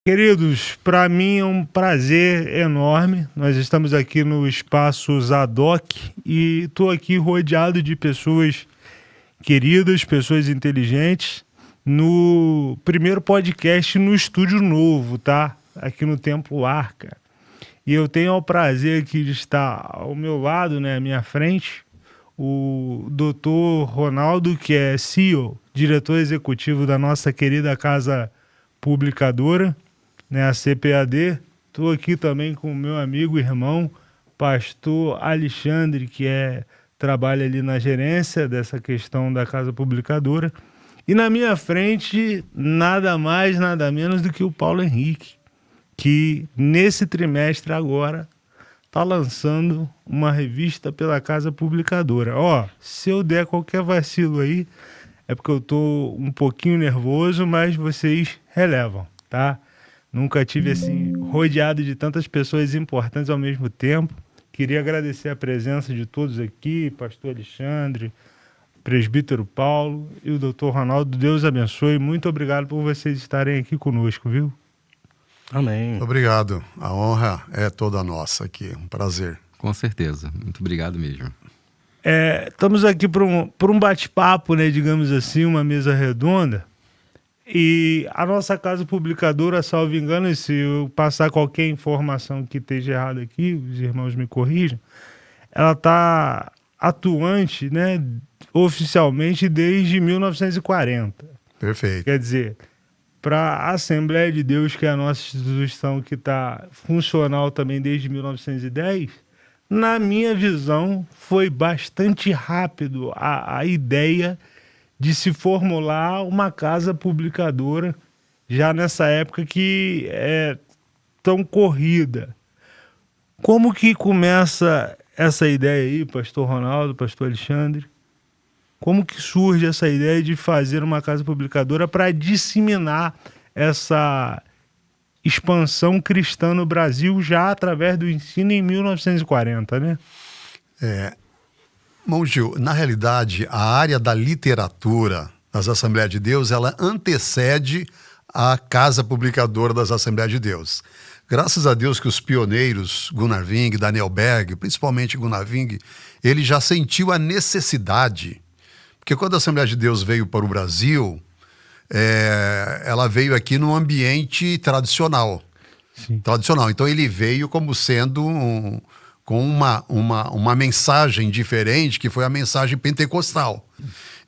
Queridos, para mim é um prazer enorme. Nós estamos aqui no Espaço Zadok e estou aqui rodeado de pessoas queridas, pessoas inteligentes, no primeiro podcast no estúdio novo, tá? Aqui no Templo Arca. E eu tenho o prazer aqui de estar ao meu lado, né, à minha frente, o Dr. Ronaldo, que é CEO, diretor executivo da nossa querida casa publicadora, né, a CPAD. Estou aqui também com o meu amigo e irmão, pastor Alexandre, que trabalha ali na gerência dessa questão da casa publicadora. E na minha frente, nada mais, nada menos do que o Paulo Henrique, que nesse trimestre agora está lançando uma revista pela casa publicadora. Ó, se eu der qualquer vacilo aí, é porque eu estou um pouquinho nervoso, mas vocês relevam, tá? Nunca tive assim, rodeado de tantas pessoas importantes ao mesmo tempo. Queria agradecer a presença de todos aqui, pastor Alexandre, presbítero Paulo e o doutor Ronaldo. Deus abençoe. Muito obrigado por vocês estarem aqui conosco, viu? Amém. Obrigado. A honra é toda nossa aqui. Um prazer. Com certeza. Muito obrigado mesmo. Estamos aqui por um bate-papo, né, digamos assim, uma mesa redonda. E a nossa casa publicadora, salvo engano, e se eu passar qualquer informação que esteja errada aqui, os irmãos me corrijam, ela está atuante, né, oficialmente desde 1940. Perfeito. Quer dizer, para a Assembleia de Deus, que é a nossa instituição que está funcional também desde 1910, na minha visão, foi bastante rápido a ideia de se formular uma casa publicadora já nessa época que é tão corrida. Como que começa essa ideia aí, pastor Ronaldo, pastor Alexandre? Como que surge essa ideia de fazer uma casa publicadora para disseminar essa expansão cristã no Brasil já através do ensino em 1940, né? Bom, Gil, na realidade, a área da literatura das Assembleias de Deus, ela antecede a casa publicadora das Assembleias de Deus. Graças a Deus que os pioneiros, Gunnar Ving, Daniel Berg, principalmente Gunnar Ving, ele já sentiu a necessidade. Porque quando a Assembleia de Deus veio para o Brasil, ela veio aqui num ambiente tradicional. Sim. Tradicional. Então ele veio como sendo com uma mensagem diferente, que foi a mensagem pentecostal.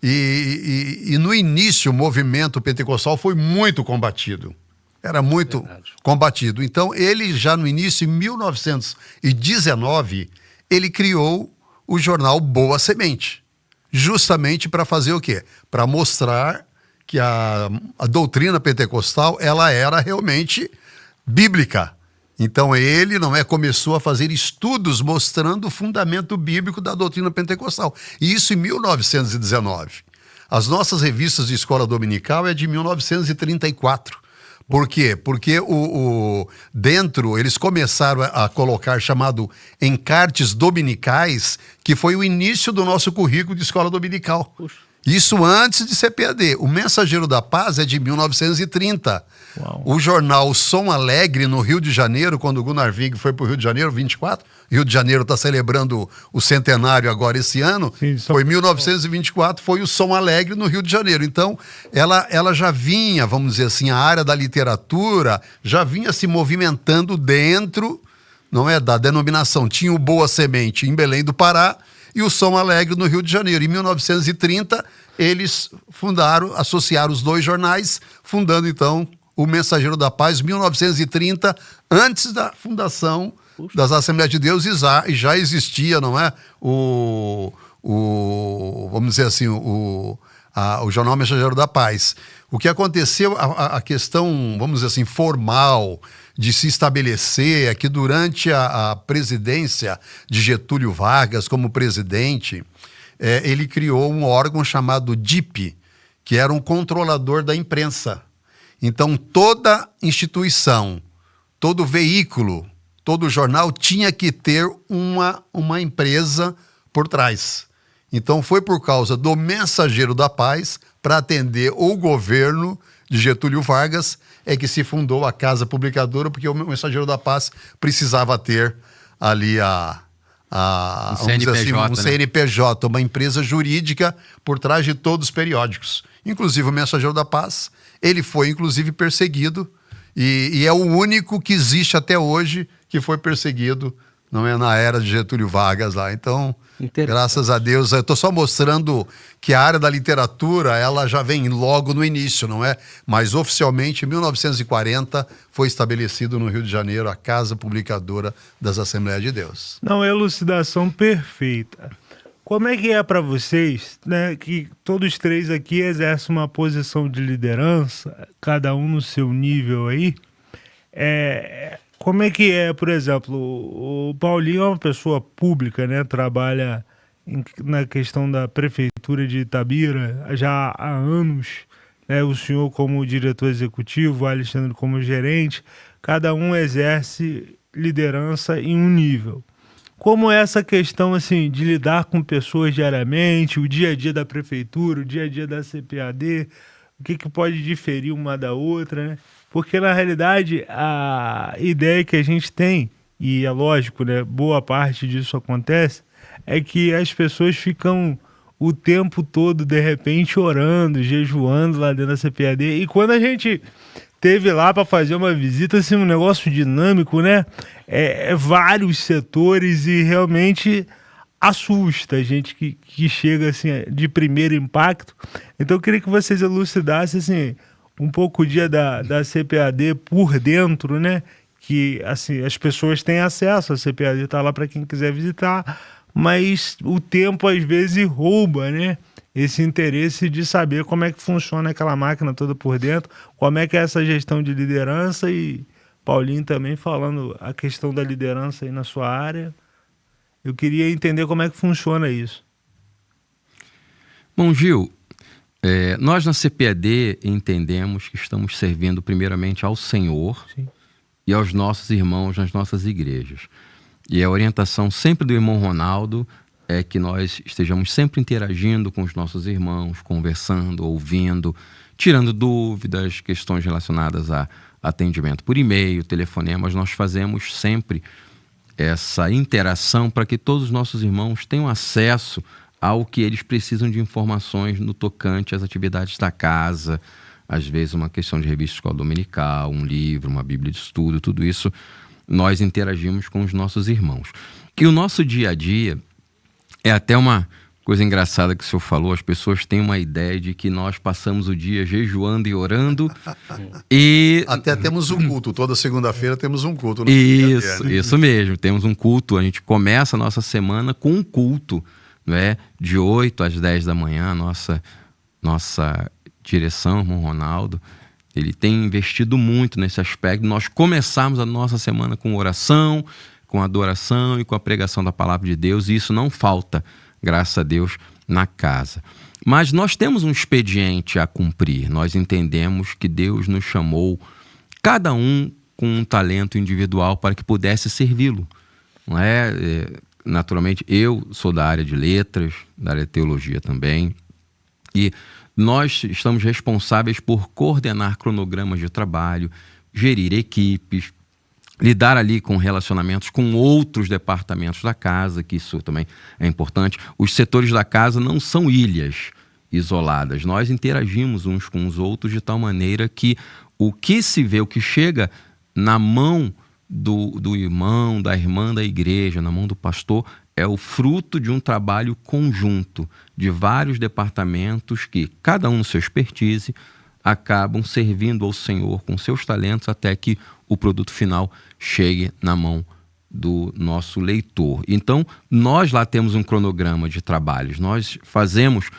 E no início o movimento pentecostal foi muito combatido. Era muito combatido. Então ele já no início, em 1919, ele criou o jornal Boa Semente. Justamente para fazer o quê? Para mostrar que a doutrina pentecostal ela era realmente bíblica. Então ele começou a fazer estudos mostrando o fundamento bíblico da doutrina pentecostal. E isso em 1919. As nossas revistas de escola dominical é de 1934. Por quê? Porque dentro eles começaram a colocar chamado encartes dominicais, que foi o início do nosso currículo de escola dominical. Puxa. Isso antes de CPAD. O Mensageiro da Paz é de 1930. Uau. O jornal Som Alegre, no Rio de Janeiro, quando o Gunnar Ving foi para o Rio de Janeiro, 24, Rio de Janeiro está celebrando o centenário agora esse ano, Sim, foi 1924, foi o Som Alegre no Rio de Janeiro. Então, ela já vinha, vamos dizer assim, a área da literatura já vinha se movimentando dentro, da denominação. Tinha o Boa Semente em Belém do Pará, e o Som Alegre no Rio de Janeiro. Em 1930, eles associaram os dois jornais, fundando então o Mensageiro da Paz, 1930, antes da fundação das Assembleias de Deus, e já existia, vamos dizer assim, o jornal Mensageiro da Paz. O que aconteceu, a questão, vamos dizer assim, formal, de se estabelecer é que durante a presidência de Getúlio Vargas como presidente, ele criou um órgão chamado DIP, que era um controlador da imprensa. Então toda instituição, todo veículo, todo jornal tinha que ter uma empresa por trás. Então foi por causa do Mensageiro da Paz para atender o governo de Getúlio Vargas é que se fundou a Casa Publicadora, porque o Mensageiro da Paz precisava ter ali um CNPJ, uma empresa jurídica por trás de todos os periódicos. Inclusive o Mensageiro da Paz, ele foi inclusive perseguido e é o único que existe até hoje que foi perseguido, não é, na era de Getúlio Vargas lá. Então, graças a Deus, eu estou só mostrando que a área da literatura, ela já vem logo no início, não é? Mas oficialmente, em 1940, foi estabelecido no Rio de Janeiro a Casa Publicadora das Assembleias de Deus. Não, é elucidação perfeita. Como é que é para vocês, né, que todos três aqui exercem uma posição de liderança, cada um no seu nível aí? Como é que é, por exemplo, o Paulinho é uma pessoa pública, né? Trabalha na questão da prefeitura de Itabira já há anos, né? O senhor como diretor executivo, o Alexandre como gerente, cada um exerce liderança em um nível. Como é essa questão assim, de lidar com pessoas diariamente, o dia a dia da prefeitura, o dia a dia da CPAD, o que pode diferir uma da outra, né? Porque, na realidade, a ideia que a gente tem, e é lógico, né, boa parte disso acontece, é que as pessoas ficam o tempo todo, de repente, orando, jejuando lá dentro da CPAD. E quando a gente teve lá para fazer uma visita, assim, um negócio dinâmico, né? Vários setores e realmente assusta a gente que chega assim, de primeiro impacto. Então, eu queria que vocês elucidassem assim, um pouco o dia da CPAD por dentro, né? Que assim, as pessoas têm acesso, a CPAD está lá para quem quiser visitar, mas o tempo às vezes rouba, né? Esse interesse de saber como é que funciona aquela máquina toda por dentro, como é que é essa gestão de liderança, e Paulinho também falando a questão da liderança aí na sua área. Eu queria entender como é que funciona isso. Bom, Gil, nós na CPAD entendemos que estamos servindo primeiramente ao Senhor. Sim. E aos nossos irmãos nas nossas igrejas. E a orientação sempre do irmão Ronaldo é que nós estejamos sempre interagindo com os nossos irmãos, conversando, ouvindo, tirando dúvidas, questões relacionadas a atendimento por e-mail, telefonemas. Nós fazemos sempre essa interação para que todos os nossos irmãos tenham acesso ao que eles precisam de informações no tocante às atividades da casa, às vezes uma questão de revista escola dominical, um livro, uma bíblia de estudo, tudo isso nós interagimos com os nossos irmãos. E o nosso dia a dia é até uma coisa engraçada que o senhor falou, as pessoas têm uma ideia de que nós passamos o dia jejuando e orando e... Até temos um culto, toda segunda-feira temos um culto. Isso mesmo, temos um culto, a gente começa a nossa semana com um culto, né? De 8 às 10 da manhã, nossa direção, irmão Ronaldo, ele tem investido muito nesse aspecto. Nós começamos a nossa semana com oração, com adoração e com a pregação da palavra de Deus, e isso não falta, graças a Deus, na casa. Mas nós temos um expediente a cumprir. Nós entendemos que Deus nos chamou, cada um com um talento individual para que pudesse servi-lo. Não é? Naturalmente, eu sou da área de letras, da área de teologia também, e nós estamos responsáveis por coordenar cronogramas de trabalho, gerir equipes, lidar ali com relacionamentos com outros departamentos da casa, que isso também é importante. Os setores da casa não são ilhas isoladas. Nós interagimos uns com os outros de tal maneira que o que se vê, o que chega na mão do irmão, da irmã da igreja, na mão do pastor, é o fruto de um trabalho conjunto de vários departamentos que, cada um no seu expertise, acabam servindo ao Senhor com seus talentos até que o produto final chegue na mão do nosso leitor. Então, nós lá temos um cronograma de trabalhos. Nós fazemos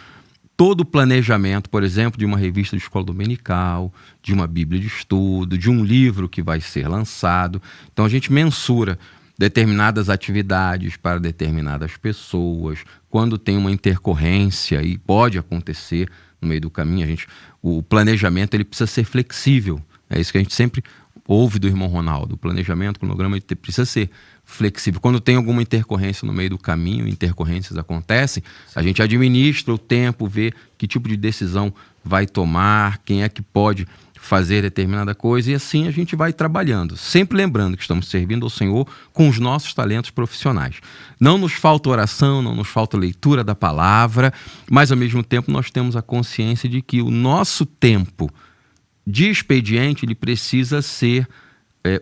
todo o planejamento, por exemplo, de uma revista de escola dominical, de uma bíblia de estudo, de um livro que vai ser lançado. Então, a gente mensura determinadas atividades para determinadas pessoas, quando tem uma intercorrência, e pode acontecer no meio do caminho, o planejamento ele precisa ser flexível. É isso que a gente sempre ouve do irmão Ronaldo. O planejamento, o cronograma ele precisa ser flexível. Quando tem alguma intercorrência no meio do caminho, intercorrências acontecem, a gente administra o tempo, vê que tipo de decisão vai tomar, quem é que pode fazer determinada coisa, e assim a gente vai trabalhando, sempre lembrando que estamos servindo ao Senhor com os nossos talentos profissionais. Não nos falta oração, não nos falta leitura da palavra, mas ao mesmo tempo nós temos a consciência de que o nosso tempo de expediente ele precisa ser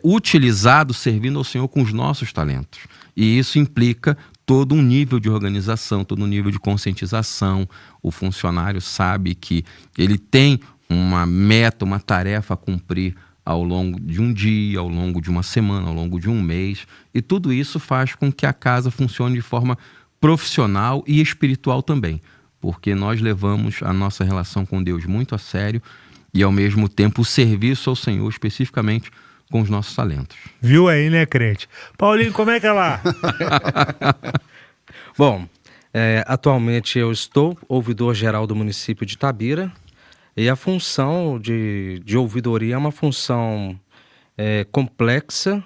utilizado servindo ao Senhor com os nossos talentos. E isso implica todo um nível de organização, todo um nível de conscientização. O funcionário sabe que ele tem uma meta, uma tarefa a cumprir ao longo de um dia, ao longo de uma semana, ao longo de um mês. E tudo isso faz com que a casa funcione de forma profissional e espiritual também. Porque nós levamos a nossa relação com Deus muito a sério e, ao mesmo tempo, o serviço ao Senhor, especificamente com os nossos talentos. Viu aí, né, crente? Paulinho, como é que é lá? Bom, atualmente eu estou ouvidor-geral do município de Itabira, e a função de ouvidoria é uma função complexa,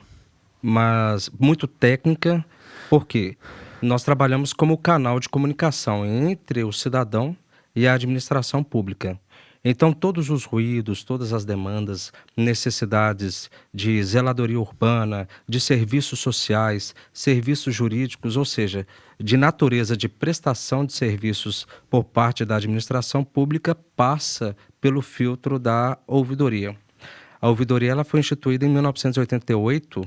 mas muito técnica, porque nós trabalhamos como canal de comunicação entre o cidadão e a administração pública. Então, todos os ruídos, todas as demandas, necessidades de zeladoria urbana, de serviços sociais, serviços jurídicos, ou seja, de natureza de prestação de serviços por parte da administração pública, passa pelo filtro da ouvidoria. A ouvidoria ela foi instituída em 1988,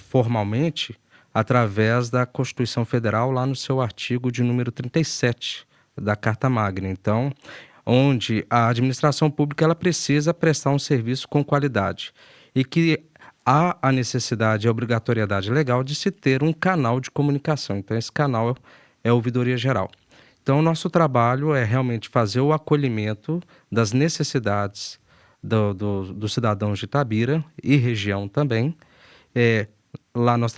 formalmente, através da Constituição Federal, lá no seu artigo de número 37 da Carta Magna. Então, onde a administração pública ela precisa prestar um serviço com qualidade e que há a necessidade e a obrigatoriedade legal de se ter um canal de comunicação. Então, esse canal é a ouvidoria geral. Então, o nosso trabalho é realmente fazer o acolhimento das necessidades dos cidadãos de Itabira e região também. Lá nós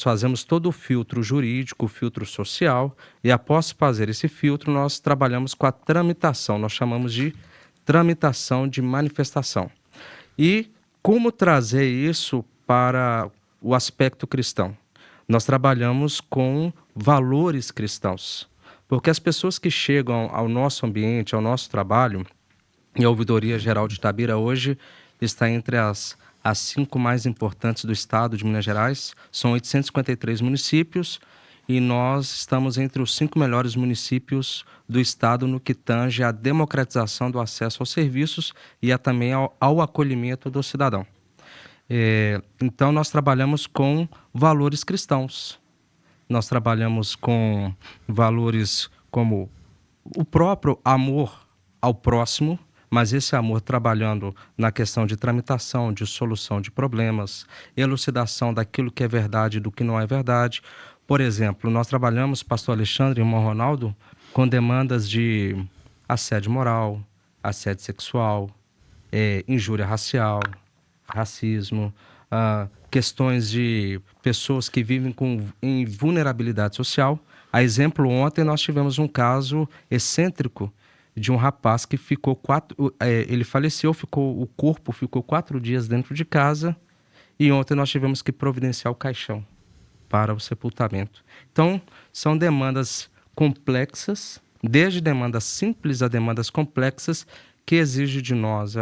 fazemos todo o filtro jurídico, o filtro social, e após fazer esse filtro, nós trabalhamos com a tramitação, nós chamamos de tramitação de manifestação. E como trazer isso para o aspecto cristão? Nós trabalhamos com valores cristãos, porque as pessoas que chegam ao nosso ambiente, ao nosso trabalho, e a Ouvidoria Geral de Itabira hoje está entre as 5 mais importantes do estado de Minas Gerais. São 853 municípios e nós estamos entre os 5 melhores municípios do estado no que tange à democratização do acesso aos serviços e também ao acolhimento do cidadão. Então, nós trabalhamos com valores cristãos. Nós trabalhamos com valores como o próprio amor ao próximo, mas esse amor trabalhando na questão de tramitação, de solução de problemas, elucidação daquilo que é verdade e do que não é verdade. Por exemplo, nós trabalhamos, pastor Alexandre e irmão Ronaldo, com demandas de assédio moral, assédio sexual, injúria racial, racismo, questões de pessoas que vivem em vulnerabilidade social. A exemplo, ontem nós tivemos um caso excêntrico de um rapaz que ficou ele faleceu, o corpo ficou 4 dias dentro de casa e ontem nós tivemos que providenciar o caixão para o sepultamento. Então, são demandas complexas, desde demandas simples a demandas complexas, que exigem de nós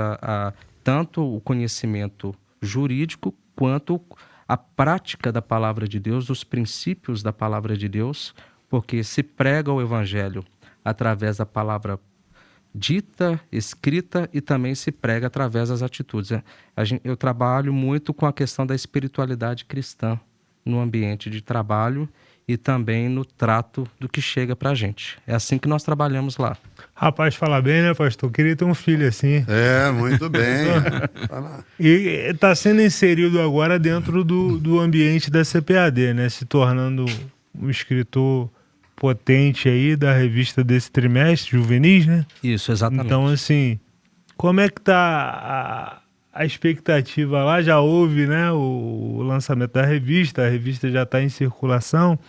tanto o conhecimento jurídico quanto a prática da palavra de Deus, os princípios da palavra de Deus, porque se prega o evangelho através da palavra dita, escrita, e também se prega através das atitudes. Eu trabalho muito com a questão da espiritualidade cristã no ambiente de trabalho e também no trato do que chega pra gente. É assim que nós trabalhamos lá. Rapaz, fala bem, né, pastor? Eu queria ter um filho assim. Muito bem. E está sendo inserido agora dentro do ambiente da CPAD, né? Se tornando um escritor potente aí da revista desse trimestre, Juvenis, né? Isso, exatamente. Então, assim, como é que tá a expectativa lá? Já houve, né, o lançamento da revista, a revista já está em circulação,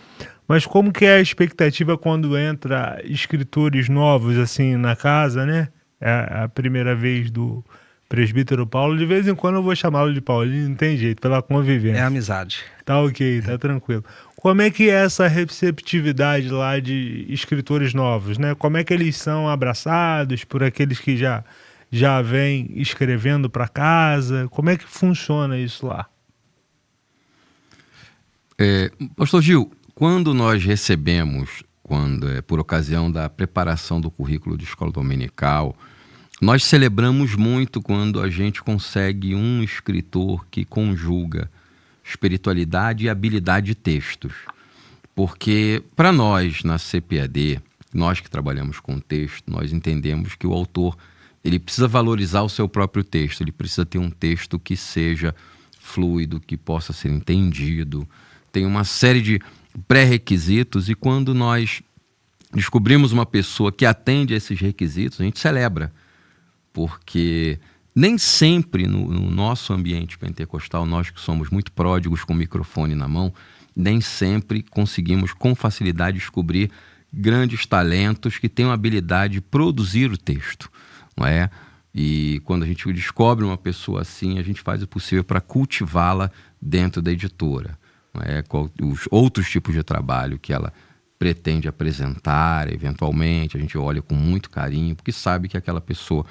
mas como que é a expectativa quando entra escritores novos, assim, na casa, né? É a primeira vez do presbítero Paulo. De vez em quando eu vou chamá-lo de Paulinho, não tem jeito, pela convivência. É amizade. Tá ok, tá tranquilo. Como é que é essa receptividade lá de escritores novos, né? Como é que eles são abraçados por aqueles que já vêm escrevendo para casa? Como é que funciona isso lá? Pastor Gil, quando nós recebemos, por ocasião da preparação do currículo de escola dominical, nós celebramos muito quando a gente consegue um escritor que conjuga espiritualidade e habilidade de textos. Porque para nós, na CPAD, nós que trabalhamos com texto, nós entendemos que o autor ele precisa valorizar o seu próprio texto, ele precisa ter um texto que seja fluido, que possa ser entendido. Tem uma série de pré-requisitos e quando nós descobrimos uma pessoa que atende a esses requisitos, a gente celebra. Porque nem sempre no nosso ambiente pentecostal, nós que somos muito pródigos com o microfone na mão, nem sempre conseguimos com facilidade descobrir grandes talentos que tenham a habilidade de produzir o texto, não é? E quando a gente descobre uma pessoa assim, a gente faz o possível para cultivá-la dentro da editora, não é? Os outros tipos de trabalho que ela pretende apresentar, eventualmente, a gente olha com muito carinho, porque sabe que aquela pessoa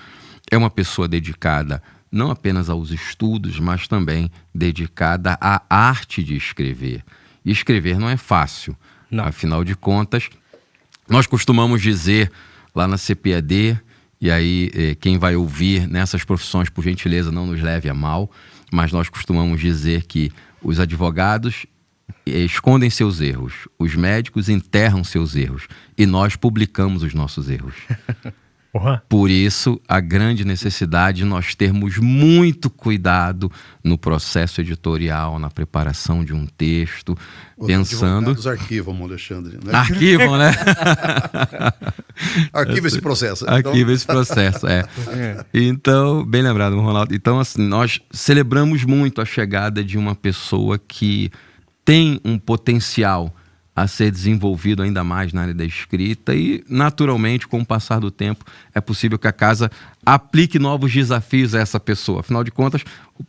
é uma pessoa dedicada não apenas aos estudos, mas também dedicada à arte de escrever. E escrever não é fácil. Não. Afinal de contas, nós costumamos dizer lá na CPAD, e aí quem vai ouvir nessas profissões, por gentileza, não nos leve a mal, mas nós costumamos dizer que os advogados escondem seus erros, os médicos enterram seus erros e nós publicamos os nossos erros. Por isso, a grande necessidade de nós termos muito cuidado no processo editorial, na preparação de um texto, pensando... Os arquivam, Alexandre. Né? Arquivam, né? Arquiva esse processo. Arquiva esse processo, Então, bem lembrado, Ronaldo. Então, assim, nós celebramos muito a chegada de uma pessoa que tem um potencial a ser desenvolvido ainda mais na área da escrita e, naturalmente, com o passar do tempo, é possível que a casa aplique novos desafios a essa pessoa. Afinal de contas, o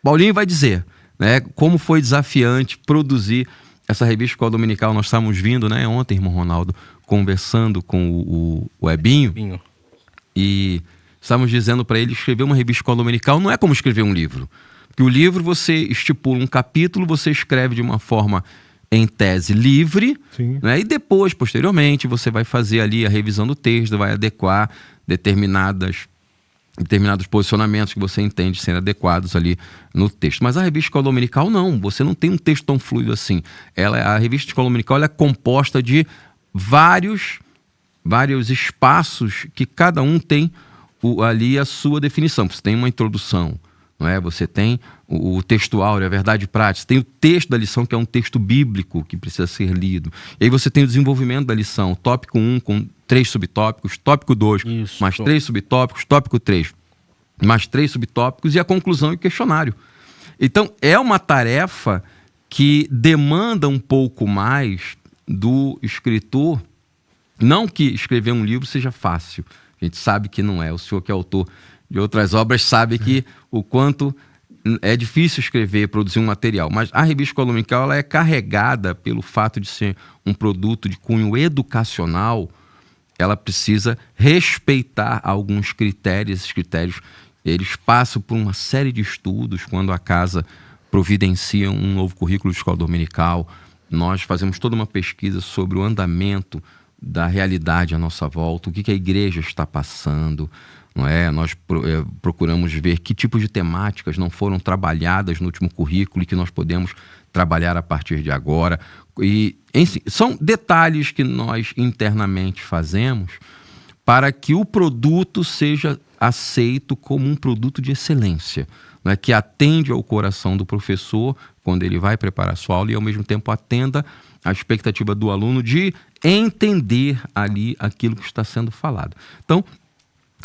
Paulinho vai dizer, né, como foi desafiante produzir essa revista Escola Dominical. Nós estávamos vindo, né, ontem, irmão Ronaldo, conversando com o Ebinho, e estávamos dizendo para ele escrever uma revista Escola Dominical não é como escrever um livro. Porque o livro, você estipula um capítulo, você escreve de uma forma em tese livre, né? E depois, posteriormente, você vai fazer ali a revisão do texto, vai adequar determinados posicionamentos que você entende serem adequados ali no texto. Mas a revista Escola Dominical não, você não tem um texto tão fluido assim. A revista Escola Dominical ela é composta de vários espaços que cada um tem ali a sua definição. Você tem uma introdução, não é? Você tem o texto áureo, a verdade prática, você tem o texto da lição, que é um texto bíblico que precisa ser lido. E aí você tem o desenvolvimento da lição, tópico 1 com 3 subtópicos, tópico 2 mais 3 subtópicos, tópico 3 mais 3 subtópicos e a conclusão e o questionário. Então é uma tarefa que demanda um pouco mais do escritor. Não que escrever um livro seja fácil, a gente sabe que não é. O senhor que é autor de outras obras sabe que o quanto é difícil escrever, produzir um material. Mas a revista Escola Dominical ela é carregada pelo fato de ser um produto de cunho educacional. Ela precisa respeitar alguns critérios. Esses critérios eles passam por uma série de estudos. Quando a casa providencia um novo currículo de escola dominical, nós fazemos toda uma pesquisa sobre o andamento da realidade à nossa volta, o que a igreja está passando, não é? Nós procuramos ver que tipo de temáticas não foram trabalhadas no último currículo e que nós podemos trabalhar a partir de agora. E, enfim, são detalhes que nós internamente fazemos para que o produto seja aceito como um produto de excelência, não é? Que atende ao coração do professor quando ele vai preparar a sua aula e, ao mesmo tempo, atenda a expectativa do aluno de entender ali aquilo que está sendo falado. Então,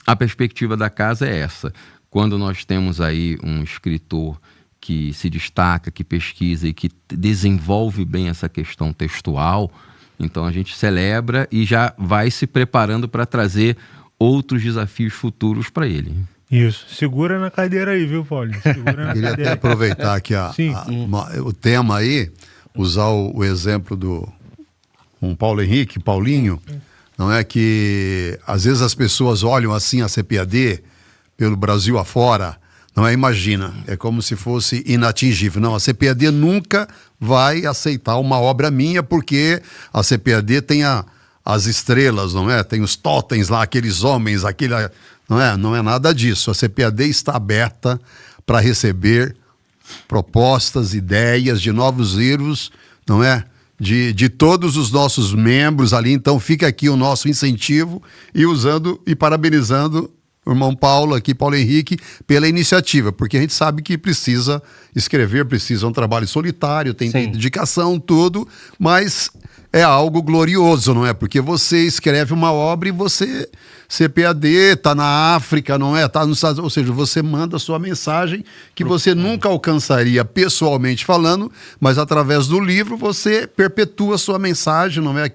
a perspectiva da casa é essa. Quando nós temos aí um escritor que se destaca, que pesquisa e que desenvolve bem essa questão textual, então a gente celebra e já vai se preparando para trazer outros desafios futuros para ele. Isso. Segura na cadeira aí, viu, Paulinho? Segura na Queria cadeira. até aproveitar aqui o tema aí. usar o exemplo com Paulo Henrique, Paulinho, não é que às vezes as pessoas olham assim a CPAD pelo Brasil afora, não é? Imagina, é como se fosse inatingível. Não, a CPAD nunca vai aceitar uma obra minha porque a CPAD tem as estrelas, não é? Tem os totens lá, aqueles homens, não é nada disso. A CPAD está aberta para receber propostas, ideias de novos livros, não é? De todos os nossos membros ali. Então fica aqui o nosso incentivo e parabenizando o irmão Paulo aqui, Paulo Henrique, pela iniciativa, porque a gente sabe que precisa escrever, precisa um trabalho solitário, tem dedicação, tudo, mas é algo glorioso, não é? Porque você escreve uma obra e você, CPAD, está na África, não é? Está nos Estados Unidos, ou seja, você manda a sua mensagem que você nunca alcançaria pessoalmente falando, mas através do livro você perpetua a sua mensagem, não é?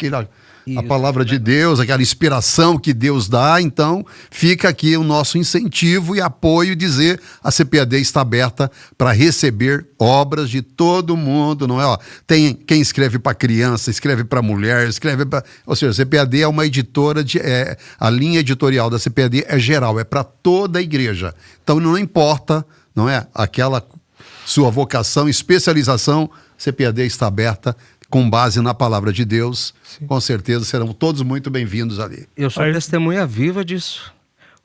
A palavra de Deus, aquela inspiração que Deus dá. Então fica aqui o nosso incentivo e apoio, dizer a CPAD está aberta para receber obras de todo mundo, não é? Ó, tem quem escreve para criança, escreve para mulher, ou seja, a CPAD é uma editora, a linha editorial da CPAD é geral, é para toda a igreja. Então não importa, não é? Aquela sua vocação, especialização, CPAD está aberta com base na palavra de Deus. Sim. Com certeza serão todos muito bem-vindos ali. Eu sou testemunha viva disso,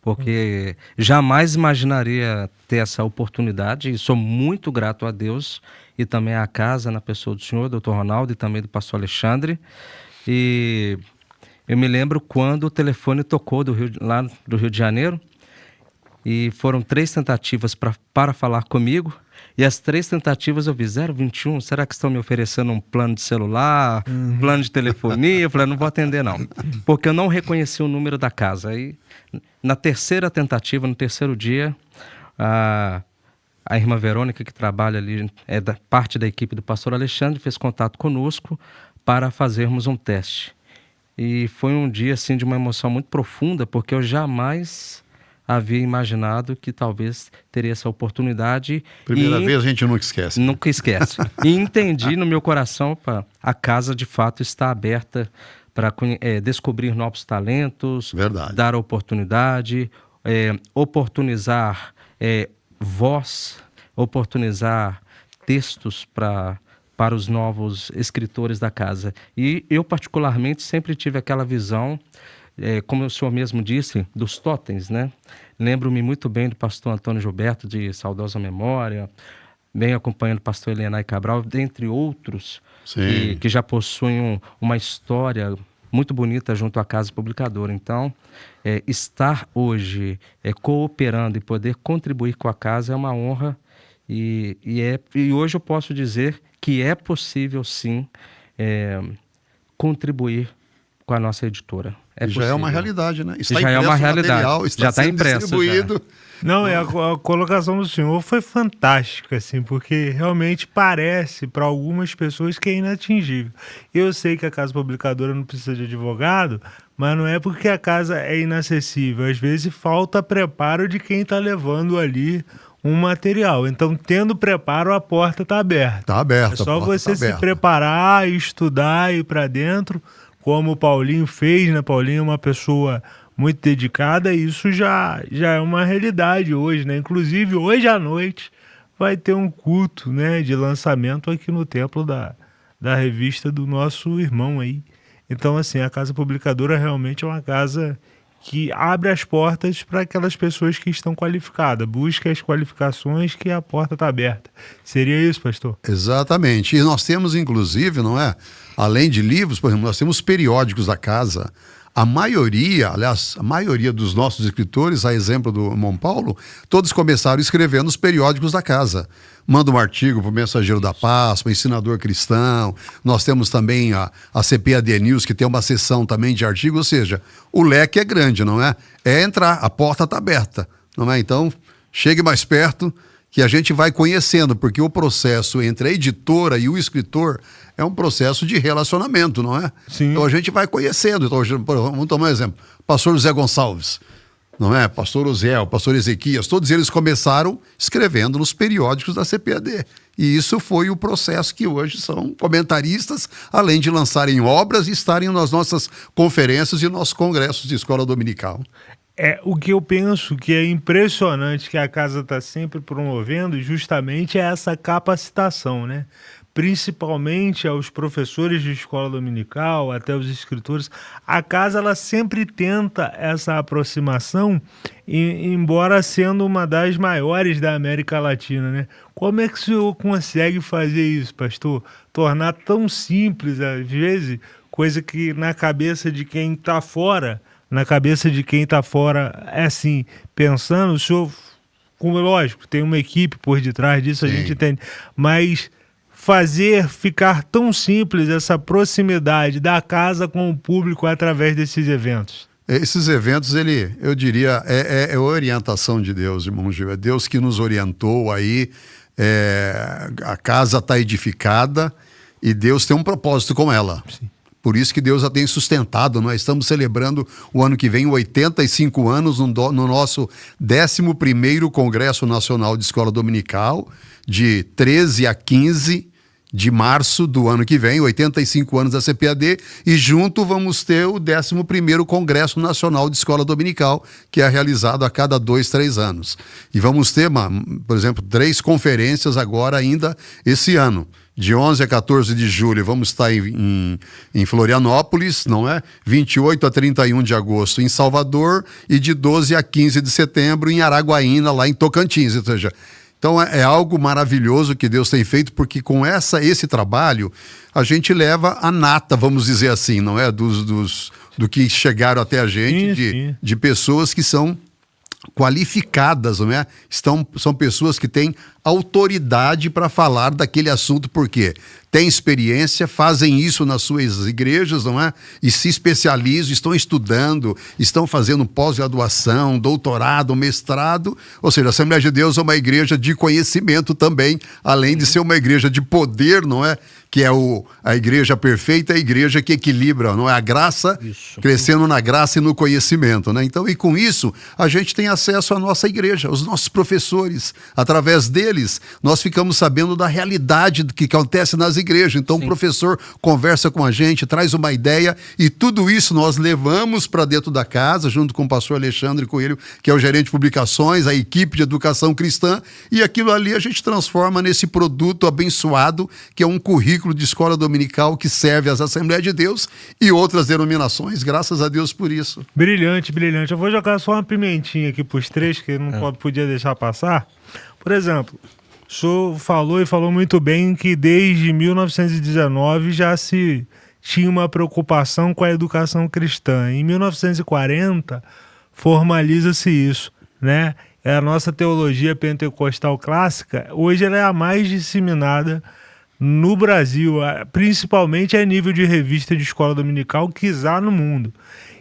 porque jamais imaginaria ter essa oportunidade, e sou muito grato a Deus e também à casa, na pessoa do senhor, doutor Ronaldo, e também do pastor Alexandre. E eu me lembro quando o telefone tocou lá do Rio de Janeiro, e foram 3 tentativas para falar comigo. E as 3 tentativas eu vi 021, será que estão me oferecendo um plano de celular, plano de telefonia? Eu falei, não vou atender não, porque eu não reconheci o número da casa. Aí, na 3ª tentativa, no 3º dia, a irmã Verônica, que trabalha ali, é parte da equipe do pastor Alexandre, fez contato conosco para fazermos um teste. E foi um dia assim, de uma emoção muito profunda, porque eu jamais havia imaginado que talvez teria essa oportunidade. Primeira vez a gente nunca esquece. Nunca esquece. E entendi no meu coração, a casa de fato está aberta para descobrir novos talentos, verdade, dar oportunidade, oportunizar voz, oportunizar textos para os novos escritores da casa. E eu particularmente sempre tive aquela visão, como o senhor mesmo disse, dos totens, né? Lembro-me muito bem do pastor Antônio Gilberto, de saudosa memória, bem acompanhando o pastor Elianai Cabral, dentre outros, que já possuem uma história muito bonita junto à Casa Publicadora. Então, estar hoje cooperando e poder contribuir com a casa é uma honra, e hoje eu posso dizer que é possível, sim, contribuir com a nossa editora. Já é uma realidade, né? Está já é uma realidade. Material, já está impresso. Distribuído. Já. Não, a colocação do senhor foi fantástica, assim, porque realmente parece para algumas pessoas que é inatingível. Eu sei que a Casa Publicadora não precisa de advogado, mas não é porque a casa é inacessível. Às vezes falta preparo de quem está levando ali um material. Então, tendo preparo, a porta está aberta. Está aberta. É só você se preparar, estudar, ir para dentro, como o Paulinho fez, né? Paulinho é uma pessoa muito dedicada, e isso já é uma realidade hoje, né? Inclusive, hoje à noite vai ter um culto, né, de lançamento aqui no templo da revista do nosso irmão aí. Então, assim, a Casa Publicadora realmente é uma casa que abre as portas para aquelas pessoas que estão qualificadas. Busca as qualificações, que a porta está aberta. Seria isso, pastor? Exatamente. E nós temos, inclusive, não é? Além de livros, por exemplo, nós temos periódicos da casa. A maioria dos nossos escritores, a exemplo do irmão Paulo, todos começaram escrevendo os periódicos da casa. Manda um artigo para o Mensageiro da Paz, para o Ensinador Cristão. Nós temos também a CPAD News, que tem uma seção também de artigos. Ou seja, o leque é grande, não é? É entrar, a porta está aberta, não é? Então, chegue mais perto, que a gente vai conhecendo, porque o processo entre a editora e o escritor é um processo de relacionamento, não é? Sim. Então a gente vai conhecendo. Então, vamos tomar um exemplo. Pastor José Gonçalves. não é? Pastor Osiel, pastor Ezequias, todos eles começaram escrevendo nos periódicos da CPAD. E isso foi o processo que hoje são comentaristas, além de lançarem obras e estarem nas nossas conferências e nossos congressos de escola dominical. O que eu penso que é impressionante que a casa está sempre promovendo justamente é essa capacitação, né? Principalmente aos professores de escola dominical, até os escritores. A casa ela sempre tenta essa aproximação, embora sendo uma das maiores da América Latina, né? Como é que o senhor consegue fazer isso, pastor? Tornar tão simples, às vezes, coisa que na cabeça de quem está fora, é assim, pensando, o senhor, como lógico, tem uma equipe por detrás disso, a gente entende, mas fazer ficar tão simples essa proximidade da casa com o público através desses eventos. Esses eventos, eu diria, é a orientação de Deus, irmão Gil. É Deus que nos orientou aí. A casa está edificada e Deus tem um propósito com ela. Sim. Por isso que Deus a tem sustentado. Nós estamos celebrando o ano que vem 85 anos no nosso 11º Congresso Nacional de Escola Dominical, de 13 a 15 de março do ano que vem, 85 anos da CPAD, e junto vamos ter o 11º Congresso Nacional de Escola Dominical, que é realizado a cada 2, 3 anos. E vamos ter, por exemplo, 3 conferências agora ainda esse ano. De 11 a 14 de julho vamos estar em Florianópolis, não é? 28 a 31 de agosto em Salvador e de 12 a 15 de setembro em Araguaína, lá em Tocantins. Ou seja, então é algo maravilhoso que Deus tem feito, porque com esse trabalho a gente leva a nata, vamos dizer assim, não é? Do que chegaram até a gente, de pessoas que são qualificadas, não é? São pessoas que têm autoridade para falar daquele assunto, porque têm experiência, fazem isso nas suas igrejas, não é? E se especializam, estão estudando, estão fazendo pós-graduação, doutorado, mestrado. Ou seja, a Assembleia de Deus é uma igreja de conhecimento também, além de ser uma igreja de poder, não é? Que é a igreja perfeita, a igreja que equilibra, não é? A graça, crescendo na graça e no conhecimento, né? Então, e com isso, a gente tem acesso à nossa igreja, os nossos professores. Através deles, nós ficamos sabendo da realidade do que acontece nas igrejas. Então, o professor conversa com a gente, traz uma ideia, e tudo isso nós levamos para dentro da casa, junto com o pastor Alexandre Coelho, que é o gerente de publicações, a equipe de educação cristã, e aquilo ali a gente transforma nesse produto abençoado, que é um currículo de escola dominical que serve às Assembleias de Deus e outras denominações. Graças a Deus por isso. Brilhante, brilhante. Eu vou jogar só uma pimentinha aqui para os 3, que não podia deixar passar. Por exemplo, o senhor falou muito bem que desde 1919 já se tinha uma preocupação com a educação cristã. Em 1940, formaliza-se isso, né? A nossa teologia pentecostal clássica, hoje ela é a mais disseminada no Brasil, principalmente a nível de revista de escola dominical, quiçá no mundo.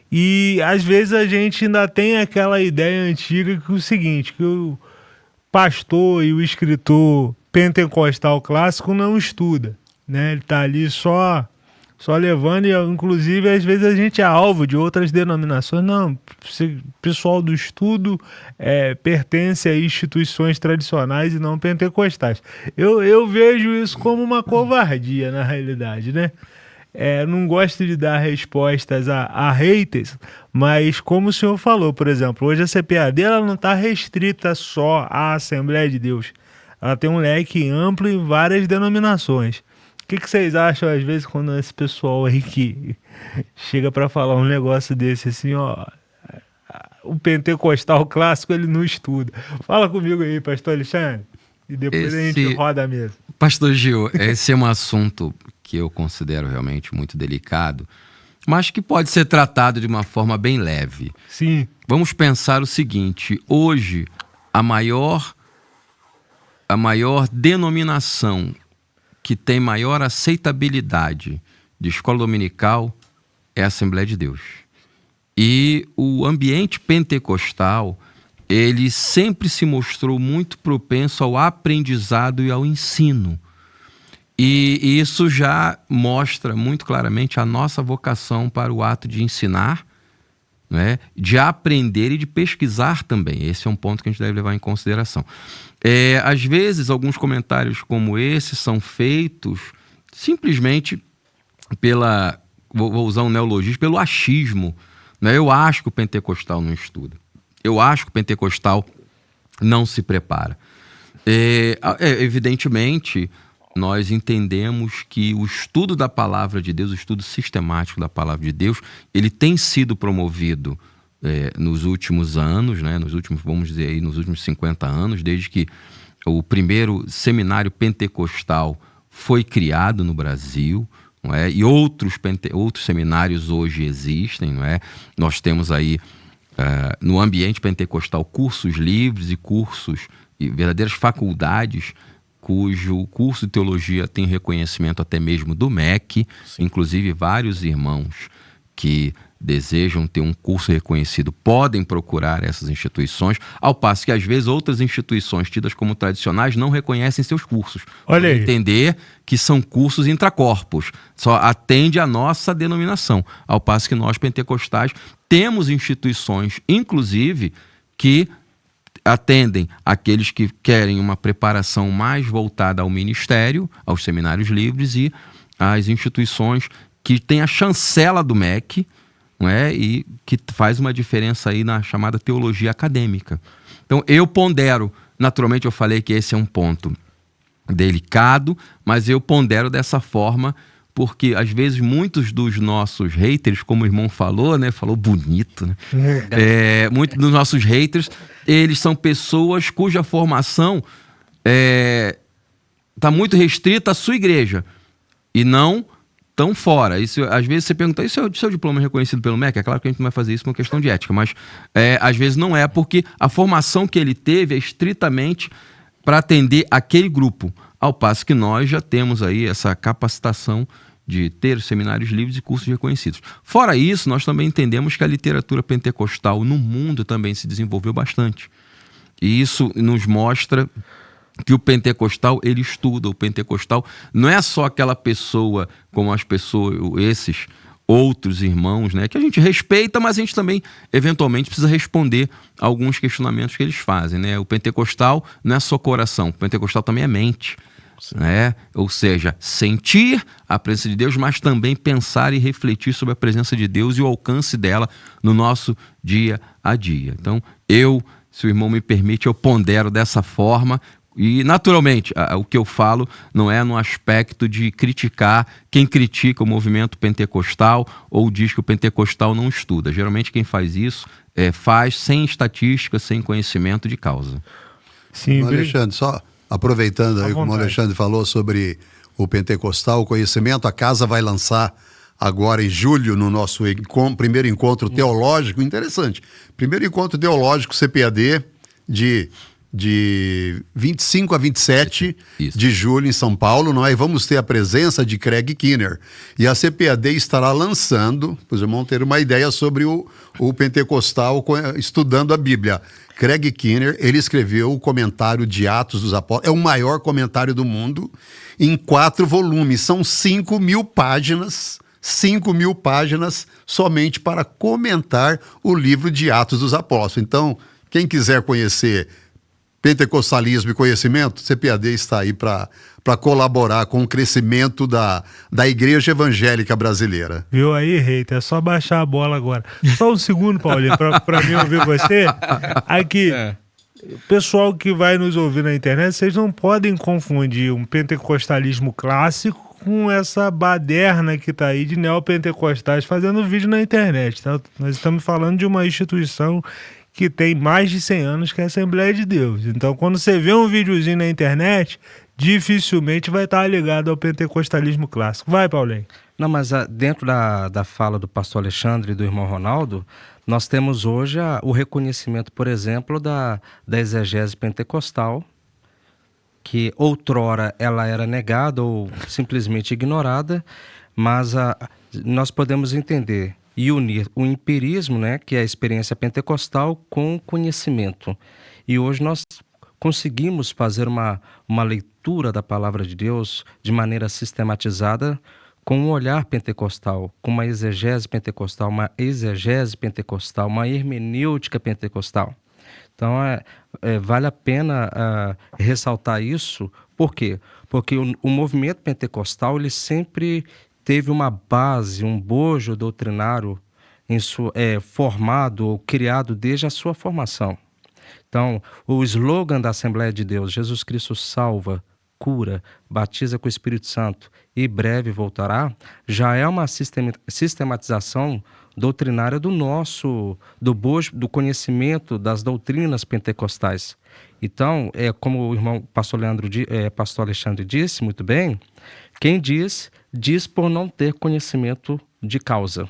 E às vezes a gente ainda tem aquela ideia antiga que é o seguinte, que o pastor e o escritor pentecostal clássico não estuda, né? Ele está ali só levando, e inclusive às vezes a gente é alvo de outras denominações. Não, o pessoal do estudo pertence a instituições tradicionais e não pentecostais. Eu vejo isso como uma covardia, na realidade, né? Não gosto de dar respostas a haters, mas como o senhor falou, por exemplo, hoje a CPAD ela não está restrita só à Assembleia de Deus. Ela tem um leque amplo em várias denominações. O que vocês acham, às vezes, quando esse pessoal aí que chega para falar um negócio desse, assim, ó, o pentecostal clássico, ele não estuda. Fala comigo aí, pastor Alexandre, e depois a gente roda a mesa. Pastor Gil, esse é um assunto que eu considero realmente muito delicado, mas que pode ser tratado de uma forma bem leve. Sim. Vamos pensar o seguinte, hoje, a maior denominação que tem maior aceitabilidade de escola dominical é a Assembleia de Deus. E o ambiente pentecostal, ele sempre se mostrou muito propenso ao aprendizado e ao ensino. E isso já mostra muito claramente a nossa vocação para o ato de ensinar né, de aprender e de pesquisar também. Esse é um ponto que a gente deve levar em consideração. Às vezes, alguns comentários como esse são feitos simplesmente vou usar um neologismo, pelo achismo. Né? Eu acho que o pentecostal não estuda. Eu acho que o pentecostal não se prepara. Evidentemente, nós entendemos que o estudo da palavra de Deus, o estudo sistemático da palavra de Deus, ele tem sido promovido nos últimos anos, né? Nos últimos 50 anos, desde que o primeiro seminário pentecostal foi criado no Brasil, não é? E outros seminários hoje existem, não é? Nós temos aí, no ambiente pentecostal, cursos livres e verdadeiras faculdades cujo curso de teologia tem reconhecimento até mesmo do MEC. Sim. Inclusive vários irmãos que desejam ter um curso reconhecido podem procurar essas instituições, ao passo que às vezes outras instituições tidas como tradicionais não reconhecem seus cursos. Olha aí. Entender que são cursos intracorpos, só atende a nossa denominação, ao passo que nós pentecostais temos instituições, inclusive, que atendem aqueles que querem uma preparação mais voltada ao ministério, aos seminários livres e às instituições que têm a chancela do MEC, não é? E que faz uma diferença aí na chamada teologia acadêmica. Então, eu pondero, naturalmente eu falei que esse é um ponto delicado, mas eu pondero dessa forma porque, às vezes, muitos dos nossos haters, como o irmão falou, né? Falou bonito, né? Muitos dos nossos haters, eles são pessoas cuja formação está muito restrita à sua igreja e não tão fora. Isso, às vezes você pergunta, e seu diploma é reconhecido pelo MEC? É claro que a gente não vai fazer isso por uma questão de ética, mas às vezes não é, porque a formação que ele teve é estritamente para atender aquele grupo, ao passo que nós já temos aí essa capacitação de ter seminários livres e cursos reconhecidos. Fora isso, nós também entendemos que a literatura pentecostal no mundo também se desenvolveu bastante. E isso nos mostra que o pentecostal, ele estuda. O pentecostal não é só aquela pessoa como esses outros irmãos, né, que a gente respeita, mas a gente também, eventualmente, precisa responder a alguns questionamentos que eles fazem. Né? O pentecostal não é só coração, o pentecostal também é mente. Né? Ou seja, sentir a presença de Deus, mas também pensar e refletir sobre a presença de Deus e o alcance dela no nosso dia a dia. Então, se o irmão me permite, eu pondero dessa forma. E, naturalmente, o que eu falo não é no aspecto de criticar quem critica o movimento pentecostal ou diz que o pentecostal não estuda. Geralmente, quem faz isso faz sem estatística, sem conhecimento de causa. Sim, Alexandre, só aproveitando aí como o Alexandre falou sobre o pentecostal, o conhecimento, a casa vai lançar agora em julho, no nosso primeiro encontro teológico, interessante. Primeiro encontro teológico CPAD de 25 a 27 de julho em São Paulo, nós vamos ter a presença de Craig Kinner. E a CPAD estará lançando, os irmãos terem uma ideia sobre o pentecostal estudando a Bíblia. Craig Kinner, ele escreveu o comentário de Atos dos Apóstolos, é o maior comentário do mundo, em 4 volumes, são 5.000 páginas, 5.000 páginas somente para comentar o livro de Atos dos Apóstolos. Então, quem quiser conhecer pentecostalismo e conhecimento, CPAD está aí para colaborar com o crescimento da igreja evangélica brasileira. Viu aí, Reita? É só baixar a bola agora. Só um segundo, Paulinho, para mim ouvir você. Aqui, pessoal que vai nos ouvir na internet, vocês não podem confundir um pentecostalismo clássico com essa baderna que está aí de neopentecostais fazendo vídeo na internet. Tá? Nós estamos falando de uma instituição que tem mais de 100 anos, que é a Assembleia de Deus. Então, quando você vê um videozinho na internet, dificilmente vai estar ligado ao pentecostalismo clássico. Vai, Paulinho. Não, mas dentro da fala do pastor Alexandre e do irmão Ronaldo, nós temos hoje o reconhecimento, por exemplo, da exegese pentecostal, que outrora ela era negada ou simplesmente ignorada, mas nós podemos entender e unir o empirismo, né, que é a experiência pentecostal, com o conhecimento. E hoje nós conseguimos fazer uma leitura da palavra de Deus de maneira sistematizada com um olhar pentecostal, com uma exegese pentecostal, uma hermenêutica pentecostal. Então, vale a pena ressaltar isso. Por quê? Porque o movimento pentecostal ele sempre teve uma base, um bojo doutrinário formado ou criado desde a sua formação. Então, o slogan da Assembleia de Deus, Jesus Cristo salva, cura, batiza com o Espírito Santo e breve voltará, já é uma sistematização doutrinária do bojo, do conhecimento das doutrinas pentecostais. Então, como o irmão pastor Alexandre disse muito bem, quem diz por não ter conhecimento de causa.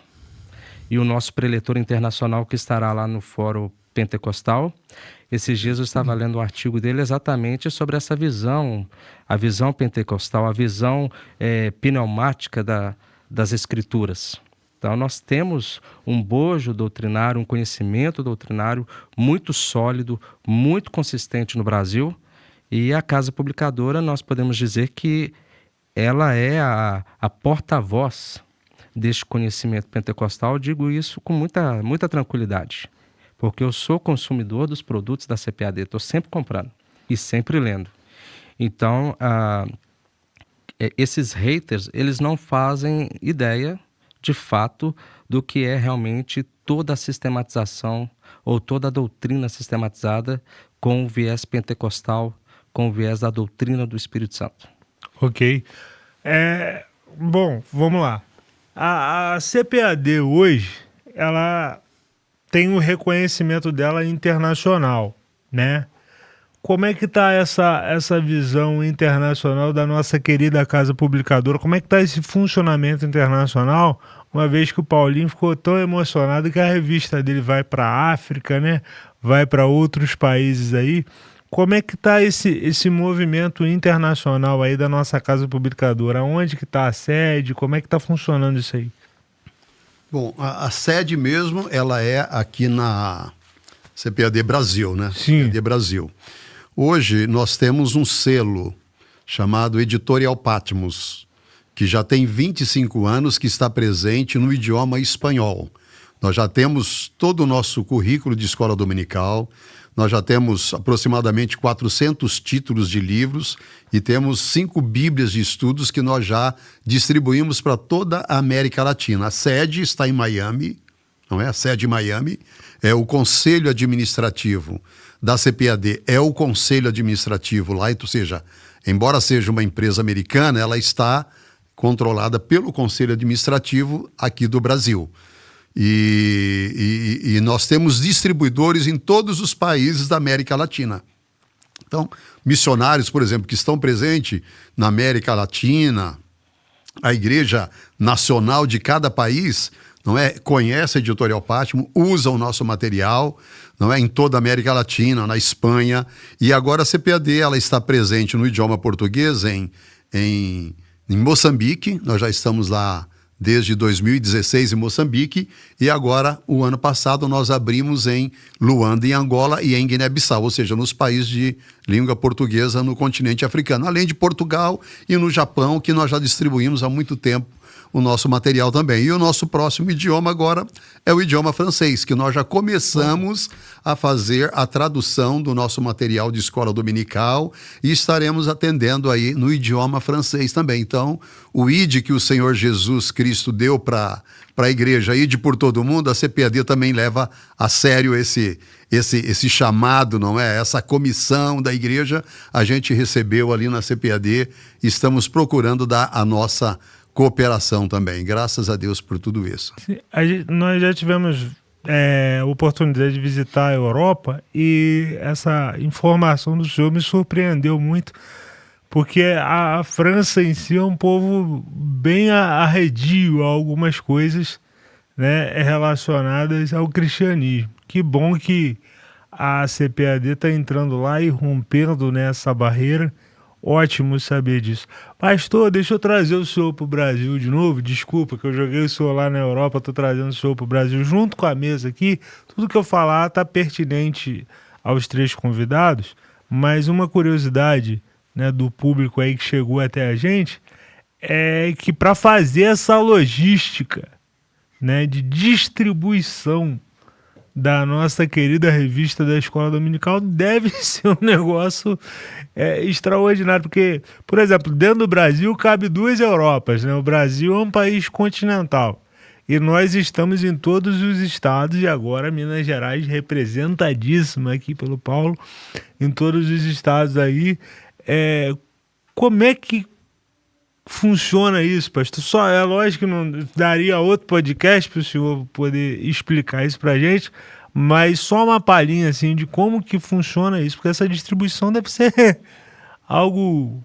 E o nosso preletor internacional que estará lá no Fórum Pentecostal, esses dias eu estava lendo um artigo dele exatamente sobre essa visão, a visão pentecostal, a visão pneumática das Escrituras. Então, nós temos um bojo doutrinário, um conhecimento doutrinário muito sólido, muito consistente no Brasil, e a Casa Publicadora, nós podemos dizer que ela é a porta-voz deste conhecimento pentecostal. Eu digo isso com muita tranquilidade, porque eu sou consumidor dos produtos da CPAD, estou sempre comprando e sempre lendo. Então, esses haters, eles não fazem ideia, de fato, do que é realmente toda a sistematização ou toda a doutrina sistematizada com o viés pentecostal, com o viés da doutrina do Espírito Santo. Ok. Bom, vamos lá. A CPAD hoje, ela tem o reconhecimento dela internacional, né? Como é que está essa visão internacional da nossa querida Casa Publicadora? Como é que está esse funcionamento internacional, uma vez que o Paulinho ficou tão emocionado que a revista dele vai para a África, né? Vai para outros países aí. Como é que está esse movimento internacional aí da nossa Casa Publicadora? Onde que está a sede? Como é que está funcionando isso aí? Bom, a sede mesmo, ela é aqui na CPAD Brasil, né? Sim. CPAD Brasil. Hoje nós temos um selo chamado Editorial Patmos, que já tem 25 anos que está presente no idioma espanhol. Nós já temos todo o nosso currículo de escola dominical, nós já temos aproximadamente 400 títulos de livros e temos 5 bíblias de estudos que nós já distribuímos para toda a América Latina. A sede está em Miami, não é? A sede em Miami é o conselho administrativo da CPAD, é o conselho administrativo lá, ou seja, embora seja uma empresa americana, ela está controlada pelo conselho administrativo aqui do Brasil. E nós temos distribuidores em todos os países da América Latina. Então, missionários, por exemplo, que estão presentes na América Latina, a Igreja Nacional de cada país, não é, conhece a Editorial Patmos, usa o nosso material, não é, em toda a América Latina, na Espanha, e agora a CPAD ela está presente no idioma português em Moçambique. Nós já estamos lá desde 2016 em Moçambique, e agora, o ano passado, nós abrimos em Luanda, em Angola, e em Guiné-Bissau, ou seja, nos países de língua portuguesa no continente africano, além de Portugal e no Japão, que nós já distribuímos há muito tempo o nosso material também. E o nosso próximo idioma agora é o idioma francês, que nós já começamos a fazer a tradução do nosso material de escola dominical e estaremos atendendo aí no idioma francês também. Então, o ID que o Senhor Jesus Cristo deu para a igreja, ID por todo mundo, a CPAD também leva a sério esse chamado, não é? Essa comissão da igreja, a gente recebeu ali na CPAD e estamos procurando dar a nossa cooperação também, graças a Deus por tudo isso. Nós já tivemos oportunidade de visitar a Europa e essa informação do senhor me surpreendeu muito, porque a França em si é um povo bem arredio a algumas coisas, né, relacionadas ao cristianismo. Que bom que a CPAD está entrando lá e rompendo nessa barreira. Ótimo saber disso. Pastor, deixa eu trazer o senhor para o Brasil de novo. Desculpa que eu joguei o senhor lá na Europa, estou trazendo o senhor para o Brasil junto com a mesa aqui. Tudo que eu falar está pertinente aos 3 convidados, mas uma curiosidade, né, do público aí que chegou até a gente é que para fazer essa logística, né, de distribuição da nossa querida revista da Escola Dominical deve ser um negócio extraordinário, porque, por exemplo, dentro do Brasil cabe 2 Europas, né? O Brasil é um país continental e nós estamos em todos os estados, e agora Minas Gerais representadíssima aqui pelo Paulo, em todos os estados aí. Como é que funciona isso, pastor? Só é lógico que não daria outro podcast para o senhor poder explicar isso para a gente, mas só uma palhinha assim de como que funciona isso, porque essa distribuição deve ser algo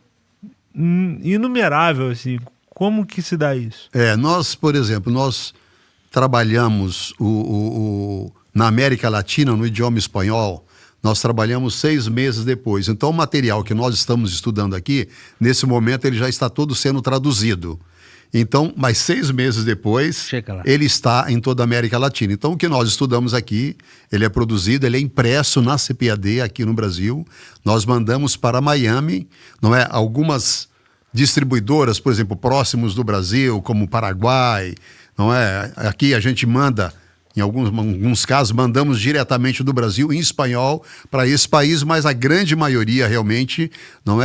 inumerável, assim. Como que se dá isso? Nós, por exemplo, nós trabalhamos na América Latina, no idioma espanhol, nós trabalhamos 6 meses depois. Então, o material que nós estamos estudando aqui, nesse momento, ele já está todo sendo traduzido. Então, mais 6 meses depois, ele está em toda a América Latina. Então, o que nós estudamos aqui, ele é produzido, ele é impresso na CPAD aqui no Brasil. Nós mandamos para Miami, não é? Algumas distribuidoras, por exemplo, próximos do Brasil, como Paraguai, não é? Aqui a gente manda... Em alguns casos, mandamos diretamente do Brasil em espanhol para esse país, mas a grande maioria realmente não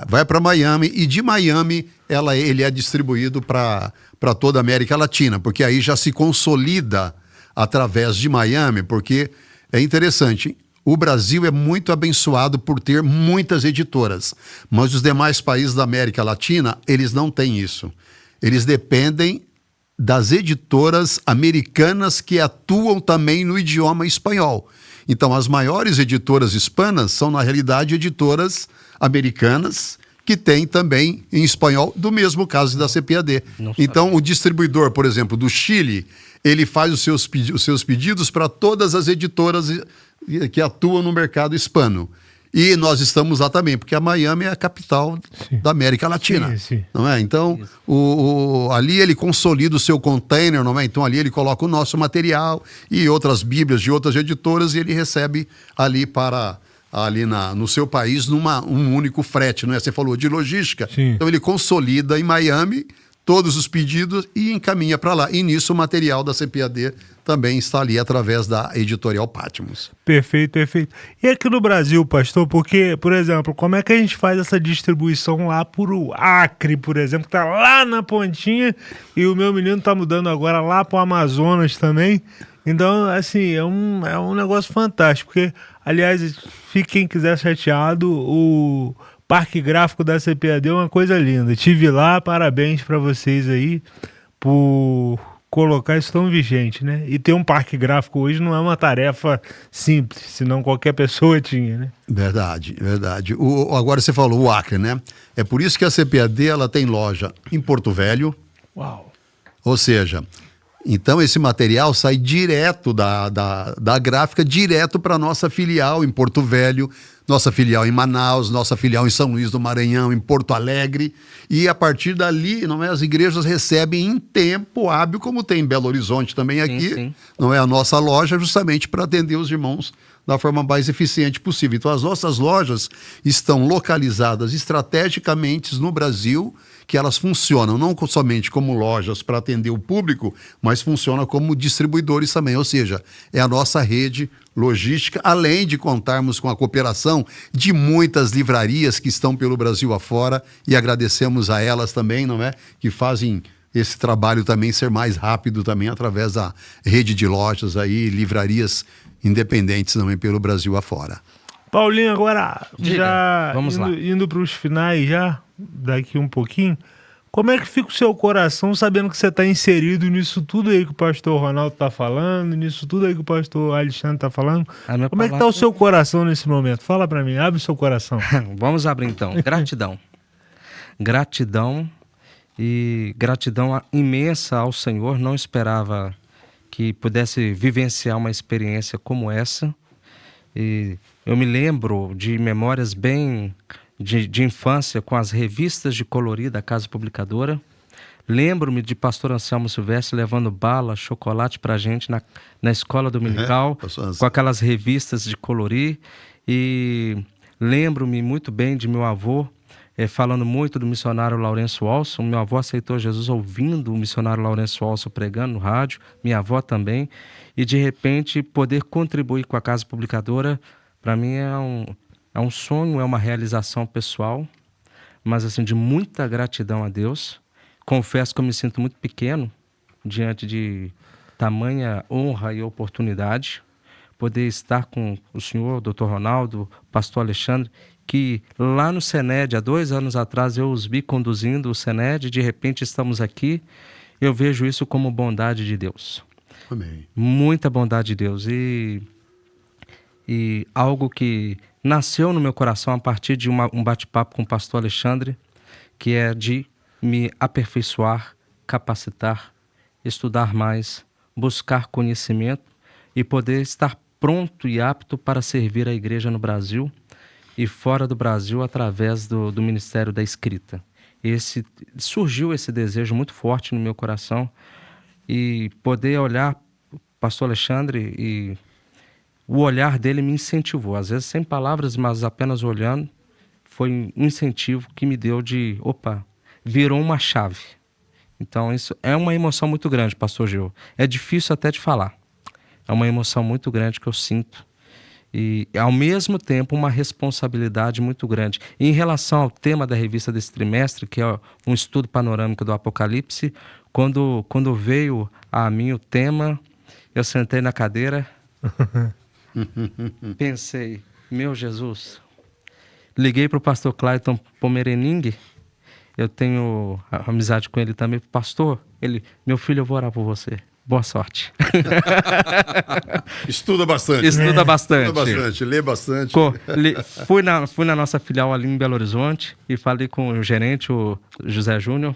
vai para Miami, e de Miami ele é distribuído para toda a América Latina, porque aí já se consolida através de Miami, porque é interessante. O Brasil é muito abençoado por ter muitas editoras, mas os demais países da América Latina, eles não têm isso. Eles dependem das editoras americanas que atuam também no idioma espanhol. Então, as maiores editoras hispanas são, na realidade, editoras americanas que têm também em espanhol, do mesmo caso da CPAD. Então, o distribuidor, por exemplo, do Chile, ele faz os seus pedidos para todas as editoras que atuam no mercado hispano. E nós estamos lá também, porque a Miami é a capital da América Latina. Sim. Não é? Então, ali ele consolida o seu container, não é? Então, ali ele coloca o nosso material e outras bíblias de outras editoras, e ele recebe ali no seu país um único frete, não é? Você falou de logística. Sim. Então, ele consolida em Miami todos os pedidos e encaminha para lá. E nisso o material da CPAD também está ali através da editorial Patmos. Perfeito, perfeito. E aqui no Brasil, pastor, porque, por exemplo, como é que a gente faz essa distribuição lá pro Acre, por exemplo, que está lá na pontinha, e o meu menino está mudando agora lá pro Amazonas também. Então, assim, é um negócio fantástico, porque, aliás, fique quem quiser chateado, o Parque Gráfico da CPAD é uma coisa linda. Estive lá, parabéns para vocês aí por colocar isso tão vigente, né? E ter um parque gráfico hoje não é uma tarefa simples, senão qualquer pessoa tinha, né? Verdade, verdade. Agora você falou o Acre, né? É por isso que a CPAD ela tem loja em Porto Velho. Uau! Ou seja, então esse material sai direto da gráfica, direto para a nossa filial em Porto Velho, nossa filial em Manaus, nossa filial em São Luís do Maranhão, em Porto Alegre, e a partir dali, não é, as igrejas recebem em tempo hábil, como tem em Belo Horizonte também aqui, sim. Não é a nossa loja, justamente para atender os irmãos da forma mais eficiente possível. Então as nossas lojas estão localizadas estrategicamente no Brasil, que elas funcionam não somente como lojas para atender o público, mas funcionam como distribuidores também, ou seja, é a nossa rede logística, além de contarmos com a cooperação de muitas livrarias que estão pelo Brasil afora, e agradecemos a elas também, não é? Que fazem esse trabalho também ser mais rápido também através da rede de lojas aí, livrarias independentes também pelo Brasil afora. Paulinho, agora já vamos indo para os finais já, daqui um pouquinho, como é que fica o seu coração sabendo que você está inserido nisso tudo aí que o pastor Ronaldo está falando, nisso tudo aí que o pastor Alexandre está falando? Como é que está o seu coração nesse momento? Fala para mim, abre o seu coração. Vamos abrir então. Gratidão. Gratidão e gratidão imensa ao Senhor. Não esperava que pudesse vivenciar uma experiência como essa. E eu me lembro de memórias bem de infância com as revistas de colorir da Casa Publicadora. Lembro-me de pastor Anselmo Silvestre levando bala, chocolate pra gente na escola dominical, com aquelas revistas de colorir. E lembro-me muito bem de meu avô falando muito do missionário Lourenço Walson. Meu avô aceitou Jesus ouvindo o missionário Lourenço Walson pregando no rádio, minha avó também. E, de repente, poder contribuir com a Casa Publicadora, para mim é um sonho, é uma realização pessoal, mas assim, de muita gratidão a Deus. Confesso que eu me sinto muito pequeno diante de tamanha honra e oportunidade, poder estar com o senhor, o doutor Ronaldo, o pastor Alexandre, que lá no Sened, há 2 anos atrás, eu os vi conduzindo o Sened, de repente estamos aqui. Eu vejo isso como bondade de Deus. Amém. Muita bondade de Deus. E algo que nasceu no meu coração a partir de um bate-papo com o pastor Alexandre, que é de me aperfeiçoar, capacitar, estudar mais, buscar conhecimento e poder estar pronto e apto para servir a igreja no Brasil e fora do Brasil através do Ministério da Escrita. Surgiu esse desejo muito forte no meu coração e poder olhar o pastor Alexandre, e o olhar dele me incentivou, às vezes sem palavras, mas apenas olhando, foi um incentivo que me deu virou uma chave. Então isso é uma emoção muito grande, pastor Gil. É difícil até de falar. É uma emoção muito grande que eu sinto. E, ao mesmo tempo, uma responsabilidade muito grande. E, em relação ao tema da revista desse trimestre, que é um estudo panorâmico do Apocalipse, quando veio a mim o tema, eu sentei na cadeira, pensei, meu Jesus, liguei para o pastor Clayton Pomerening, eu tenho amizade com ele também, pastor, meu filho, eu vou orar por você. Boa sorte. Estuda bastante. Estuda bastante. Estuda bastante, lê bastante. Fui na nossa filial ali em Belo Horizonte e falei com o gerente, o José Júnior.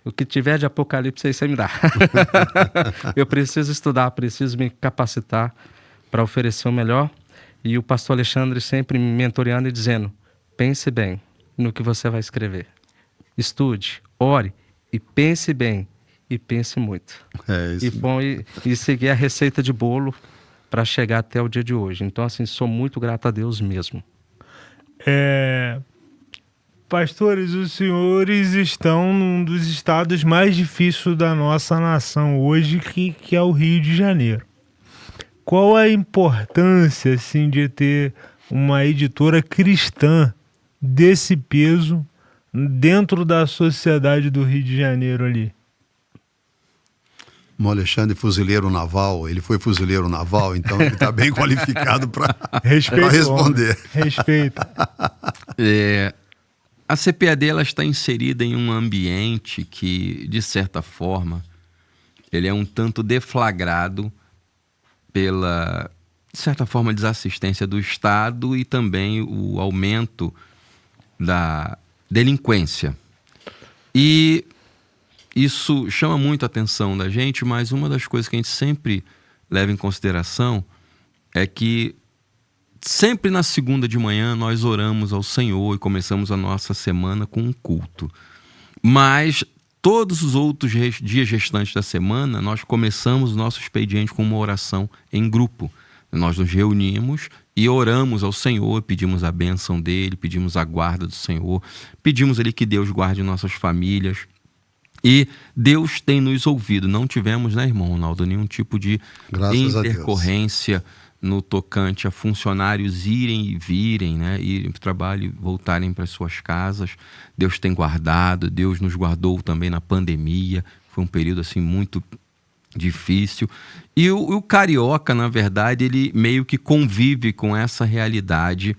O que tiver de Apocalipse aí você me dá. Eu preciso estudar, preciso me capacitar para oferecer o melhor. E o pastor Alexandre sempre me mentoreando e dizendo, pense bem no que você vai escrever. Estude, ore e pense bem. E pense muito. E seguir a receita de bolo para chegar até o dia de hoje. Então, assim, sou muito grato a Deus mesmo. Pastores, os senhores estão num dos estados mais difíceis da nossa nação hoje, que é o Rio de Janeiro. Qual a importância, assim, de ter uma editora cristã desse peso dentro da sociedade do Rio de Janeiro ali? O Alexandre, fuzileiro naval, ele foi fuzileiro naval, então ele está bem qualificado para responder. Respeito. A CPAD ela está inserida em um ambiente que, de certa forma, ele é um tanto deflagrado pela, de certa forma, desassistência do Estado e também o aumento da delinquência. E isso chama muito a atenção da gente, mas uma das coisas que a gente sempre leva em consideração é que sempre na segunda de manhã nós oramos ao Senhor e começamos a nossa semana com um culto. Mas todos os outros dias restantes da semana nós começamos o nosso expediente com uma oração em grupo. Nós nos reunimos e oramos ao Senhor, pedimos a bênção dele, pedimos a guarda do Senhor, pedimos ali que Deus guarde nossas famílias. E Deus tem nos ouvido. Não tivemos, né, irmão Ronaldo, nenhum tipo de intercorrência no tocante a funcionários irem e virem, né, irem para o trabalho e voltarem para suas casas. Deus tem guardado, Deus nos guardou também na pandemia. Foi um período assim muito difícil. E o carioca, na verdade, ele meio que convive com essa realidade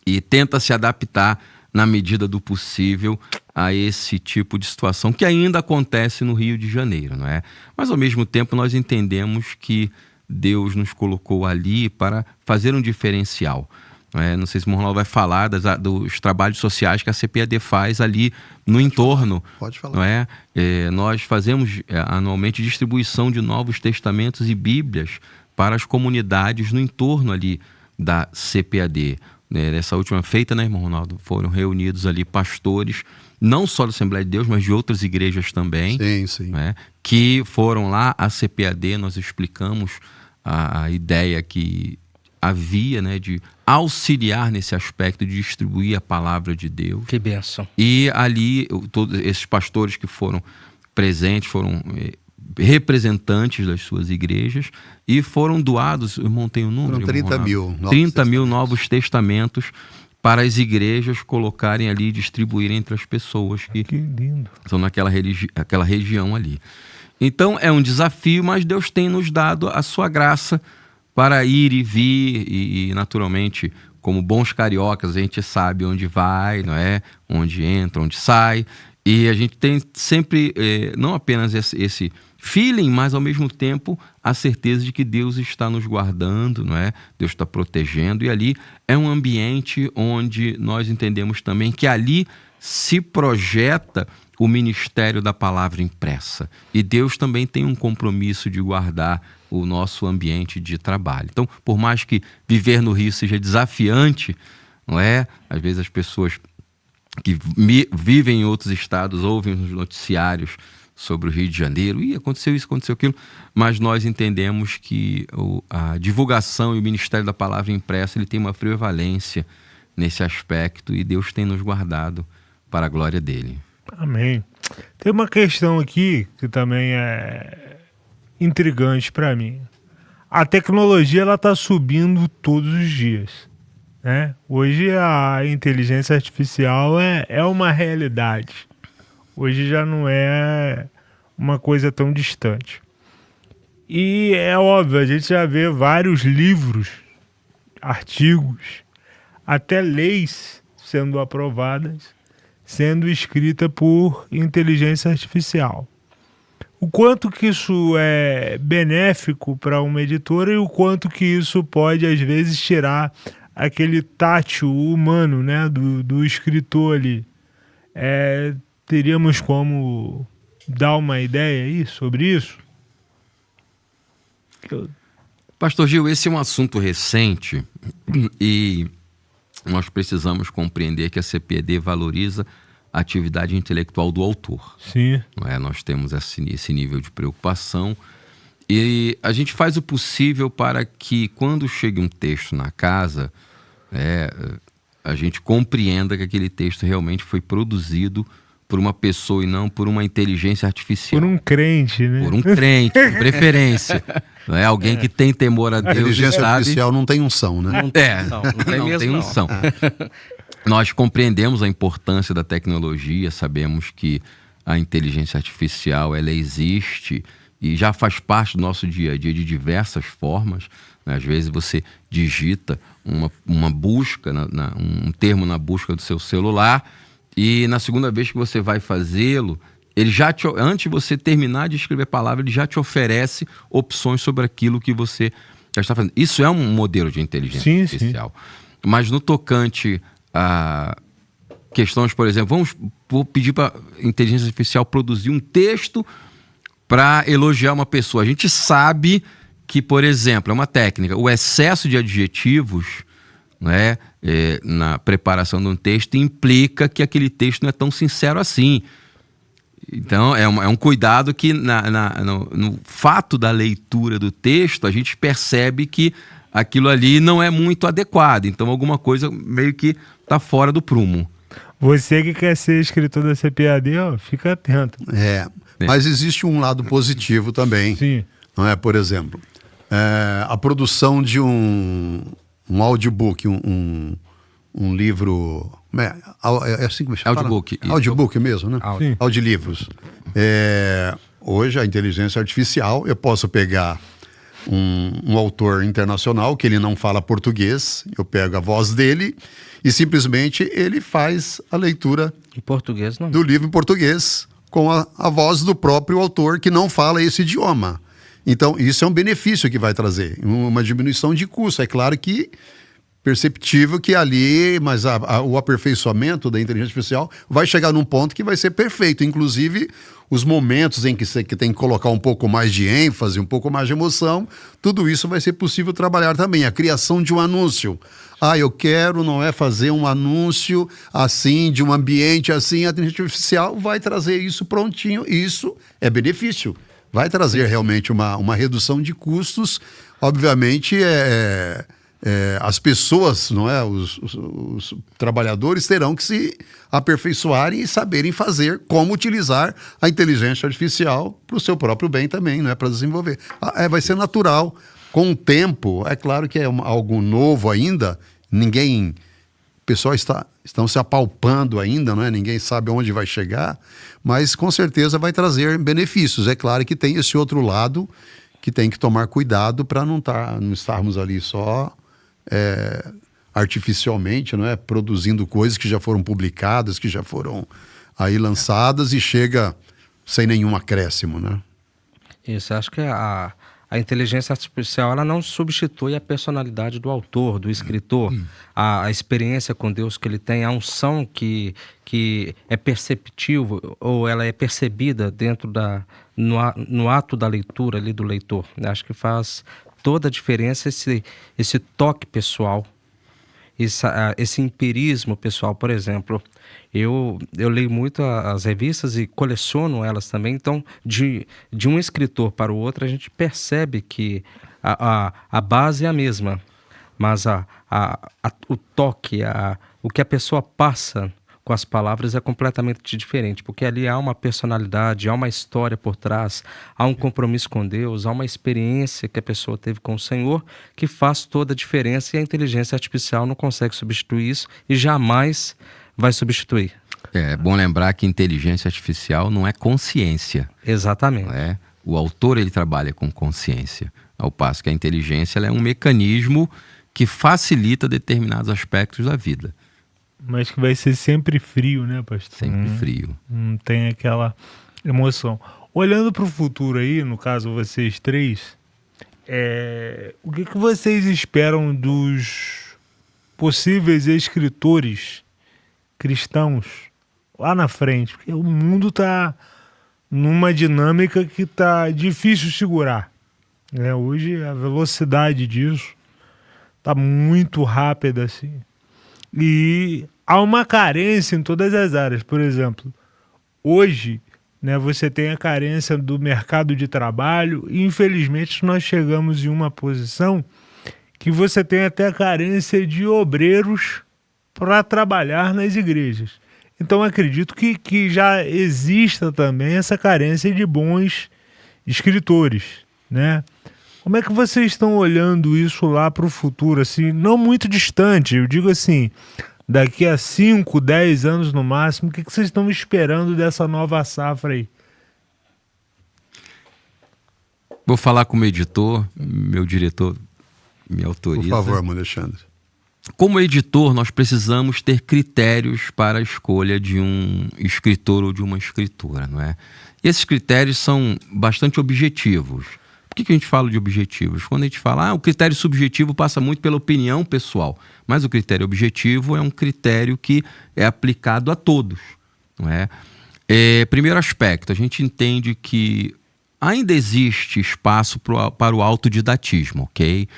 e tenta se adaptar na medida do possível a esse tipo de situação que ainda acontece no Rio de Janeiro, não é? Mas ao mesmo tempo nós entendemos que Deus nos colocou ali para fazer um diferencial. Não é? Não sei se o Ronaldo vai falar dos trabalhos sociais que a CPAD faz ali no entorno. Pode falar. Não é? Nós fazemos anualmente distribuição de Novos Testamentos e Bíblias para as comunidades no entorno ali da CPAD. Nessa última feita, né, irmão Ronaldo? Foram reunidos ali pastores, não só da Assembleia de Deus, mas de outras igrejas também. Sim, sim. Né, que foram lá à CPAD, nós explicamos a ideia que a via, né, de auxiliar nesse aspecto de distribuir a palavra de Deus. Que bênção. E ali, todos esses pastores que foram presentes, foram representantes das suas igrejas e foram doados, o irmão tem o número? Foram 30 mil. 30 mil novos testamentos para as igrejas colocarem ali e distribuírem entre as pessoas que lindo. São naquela aquela região ali. Então é um desafio, mas Deus tem nos dado a sua graça para ir e vir e naturalmente, como bons cariocas, a gente sabe onde vai, não é? Onde entra, onde sai. E a gente tem sempre, não apenas esse feeling, mas ao mesmo tempo a certeza de que Deus está nos guardando, não é? Deus está protegendo. E ali é um ambiente onde nós entendemos também que ali se projeta o ministério da palavra impressa. E Deus também tem um compromisso de guardar o nosso ambiente de trabalho. Então, por mais que viver no Rio seja desafiante, não é? Às vezes as pessoas que vivem em outros estados ouvem os noticiários sobre o Rio de Janeiro, e aconteceu isso, aconteceu aquilo, mas nós entendemos que a divulgação e o ministério da palavra impressa ele tem uma prevalência nesse aspecto e Deus tem nos guardado para a glória dele. Amém. Tem uma questão aqui que também é intrigante para mim. A tecnologia ela está subindo todos os dias, né? Hoje a inteligência artificial é uma realidade. Hoje já não é uma coisa tão distante. E é óbvio, a gente já vê vários livros, artigos, até leis sendo aprovadas, sendo escrita por inteligência artificial. O quanto que isso é benéfico para uma editora e o quanto que isso pode, às vezes, tirar aquele tátil humano, né, do escritor ali. Teríamos como dar uma ideia aí sobre isso? Pastor Gil, esse é um assunto recente e nós precisamos compreender que a CPED valoriza a atividade intelectual do autor. Sim. Não é? Nós temos esse nível de preocupação e a gente faz o possível para que quando chegue um texto na casa, a gente compreenda que aquele texto realmente foi produzido por uma pessoa e não por uma inteligência artificial. Por um crente, né? Por um crente, de preferência. Não é? Alguém que tem temor a Deus. A inteligência sabe... artificial não tem unção, né? Não tem unção. Nós compreendemos a importância da tecnologia, sabemos que a inteligência artificial ela existe e já faz parte do nosso dia a dia de diversas formas. Né? Às vezes você digita uma busca, um termo na busca do seu celular e na segunda vez que você vai fazê-lo, ele já antes de você terminar de escrever a palavra, ele já te oferece opções sobre aquilo que você já está fazendo. Isso é um modelo de inteligência artificial. Sim. Mas no tocante a questões, por exemplo, vou pedir para a inteligência artificial produzir um texto para elogiar uma pessoa. A gente sabe que, por exemplo, é uma técnica, o excesso de adjetivos, né, na preparação de um texto implica que aquele texto não é tão sincero assim. Então, é um cuidado que no fato da leitura do texto, a gente percebe que aquilo ali não é muito adequado. Então, alguma coisa meio que está fora do prumo. Você que quer ser escritor da CPAD, fica atento. Mas existe um lado positivo também. Sim. Não é? Por exemplo, a produção de um audiobook, um livro... É assim que me chama? Audiobook. Audiobook mesmo, né? Sim. Audiolivros. Hoje, a inteligência artificial, eu posso pegar um autor internacional que ele não fala português, eu pego a voz dele e simplesmente ele faz a leitura em português, não. Do livro em português com a voz do próprio autor que não fala esse idioma. Então, isso é um benefício que vai trazer, uma diminuição de custo. É claro que perceptível que ali, mas o aperfeiçoamento da inteligência artificial vai chegar num ponto que vai ser perfeito. Inclusive, os momentos em que você tem que colocar um pouco mais de ênfase, um pouco mais de emoção, tudo isso vai ser possível trabalhar também. A criação de um anúncio. Eu quero, não é, fazer um anúncio assim, de um ambiente assim, a inteligência artificial vai trazer isso prontinho. Isso é benefício. Vai trazer realmente uma redução de custos. Obviamente, as pessoas, não é? Os trabalhadores terão que se aperfeiçoarem e saberem fazer como utilizar a inteligência artificial para o seu próprio bem também, não é? Para desenvolver. Vai ser natural. Com o tempo, é claro que é algo novo ainda, o pessoal estão se apalpando ainda, não é? Ninguém sabe onde vai chegar, mas com certeza vai trazer benefícios. É claro que tem esse outro lado que tem que tomar cuidado para não estarmos ali só artificialmente, não é? Produzindo coisas que já foram publicadas, que já foram aí lançadas e chega sem nenhum acréscimo, né? Isso, acho que a inteligência artificial ela não substitui a personalidade do autor, do escritor, a experiência com Deus que ele tem, a unção que é perceptível ou ela é percebida no ato da leitura ali do leitor. Acho que faz toda a diferença esse toque pessoal, esse empirismo pessoal. Por exemplo, eu leio muito as revistas e coleciono elas também, então de um escritor para o outro a gente percebe que a base é a mesma, mas o toque, o que a pessoa passa com as palavras é completamente diferente, porque ali há uma personalidade, há uma história por trás, há um compromisso com Deus, há uma experiência que a pessoa teve com o Senhor que faz toda a diferença, e a inteligência artificial não consegue substituir isso e jamais vai substituir. É bom lembrar que inteligência artificial não é consciência. Exatamente. Não é? O autor ele trabalha com consciência, ao passo que a inteligência ela é um mecanismo que facilita determinados aspectos da vida. Mas que vai ser sempre frio, né, pastor? Sempre frio. Não tem aquela emoção. Olhando para o futuro aí, no caso vocês três, o que vocês esperam dos possíveis escritores cristãos lá na frente? Porque o mundo está numa dinâmica que está difícil segurar. Hoje a velocidade disso está muito rápida assim. E há uma carência em todas as áreas. Por exemplo, hoje, você tem a carência do mercado de trabalho e, infelizmente, nós chegamos em uma posição que você tem até a carência de obreiros para trabalhar nas igrejas. Então, acredito que já exista também essa carência de bons escritores, né? Como é que vocês estão olhando isso lá para o futuro, assim, não muito distante, eu digo assim, daqui a 5, 10 anos no máximo, o que vocês estão esperando dessa nova safra aí? Vou falar com o meu editor, meu diretor me autoriza. Por favor, Alexandre. Como editor, nós precisamos ter critérios para a escolha de um escritor ou de uma escritora, não é? E esses critérios são bastante objetivos. Por que a gente fala de objetivos? Quando a gente fala, o critério subjetivo passa muito pela opinião pessoal, mas o critério objetivo é um critério que é aplicado a todos, não é? Primeiro aspecto, a gente entende que ainda existe espaço para o autodidatismo, ok?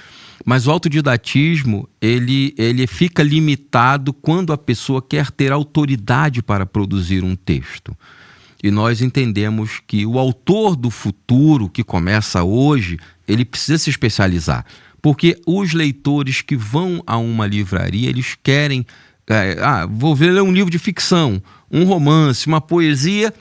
Mas o autodidatismo, ele fica limitado quando a pessoa quer ter autoridade para produzir um texto. E nós entendemos que o autor do futuro, que começa hoje, ele precisa se especializar. Porque os leitores que vão a uma livraria, eles querem... vou ler um livro de ficção, um romance, uma poesia.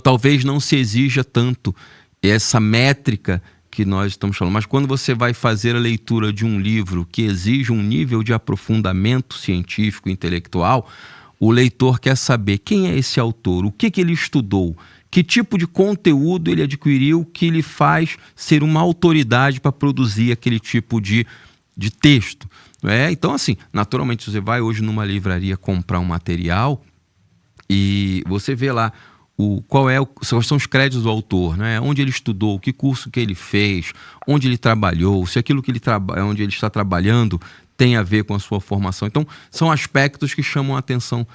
Talvez não se exija tanto essa métrica que nós estamos falando. Mas quando você vai fazer a leitura de um livro que exige um nível de aprofundamento científico e intelectual, o leitor quer saber quem é esse autor, o que ele estudou, que tipo de conteúdo ele adquiriu que lhe faz ser uma autoridade para produzir aquele tipo de texto. Então, assim, naturalmente, você vai hoje numa livraria comprar um material e você vê lá quais são os créditos do autor, né? Onde ele estudou, que curso que ele fez, onde ele trabalhou, se aquilo que onde ele está trabalhando tem a ver com a sua formação. Então, são aspectos que chamam a atenção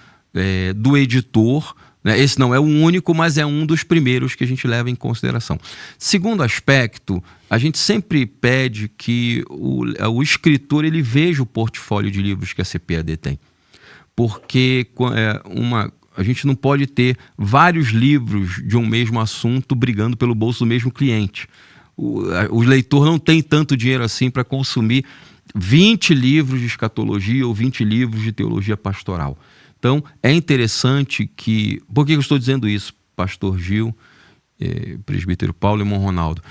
do editor, né? Esse não é o único, mas é um dos primeiros que a gente leva em consideração. Segundo aspecto, a gente sempre pede que o escritor ele veja o portfólio de livros que a CPAD tem. Porque a gente não pode ter vários livros de um mesmo assunto brigando pelo bolso do mesmo cliente. O leitor não tem tanto dinheiro assim para consumir 20 livros de escatologia ou 20 livros de teologia pastoral. Então, é interessante que... Por que eu estou dizendo isso, pastor Gil, presbítero Paulo e irmão Ronaldo?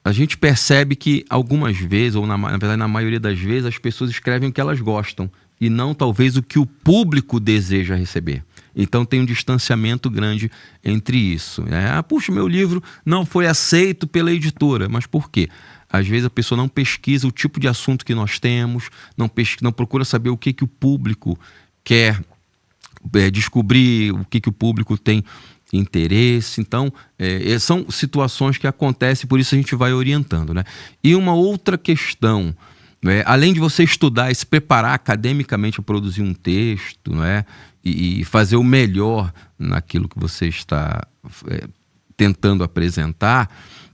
A gente percebe que algumas vezes, ou na verdade na maioria das vezes, as pessoas escrevem o que elas gostam e não talvez o que o público deseja receber. Então tem um distanciamento grande entre isso. Puxa, meu livro não foi aceito pela editora. Mas por quê? Às vezes a pessoa não pesquisa o tipo de assunto que nós temos, não procura saber o que o público quer descobrir, o que o público tem interesse. Então, são situações que acontecem, por isso a gente vai orientando, né? E uma outra questão, além de você estudar e se preparar academicamente a produzir um texto, né, e fazer o melhor naquilo que você está tentando apresentar,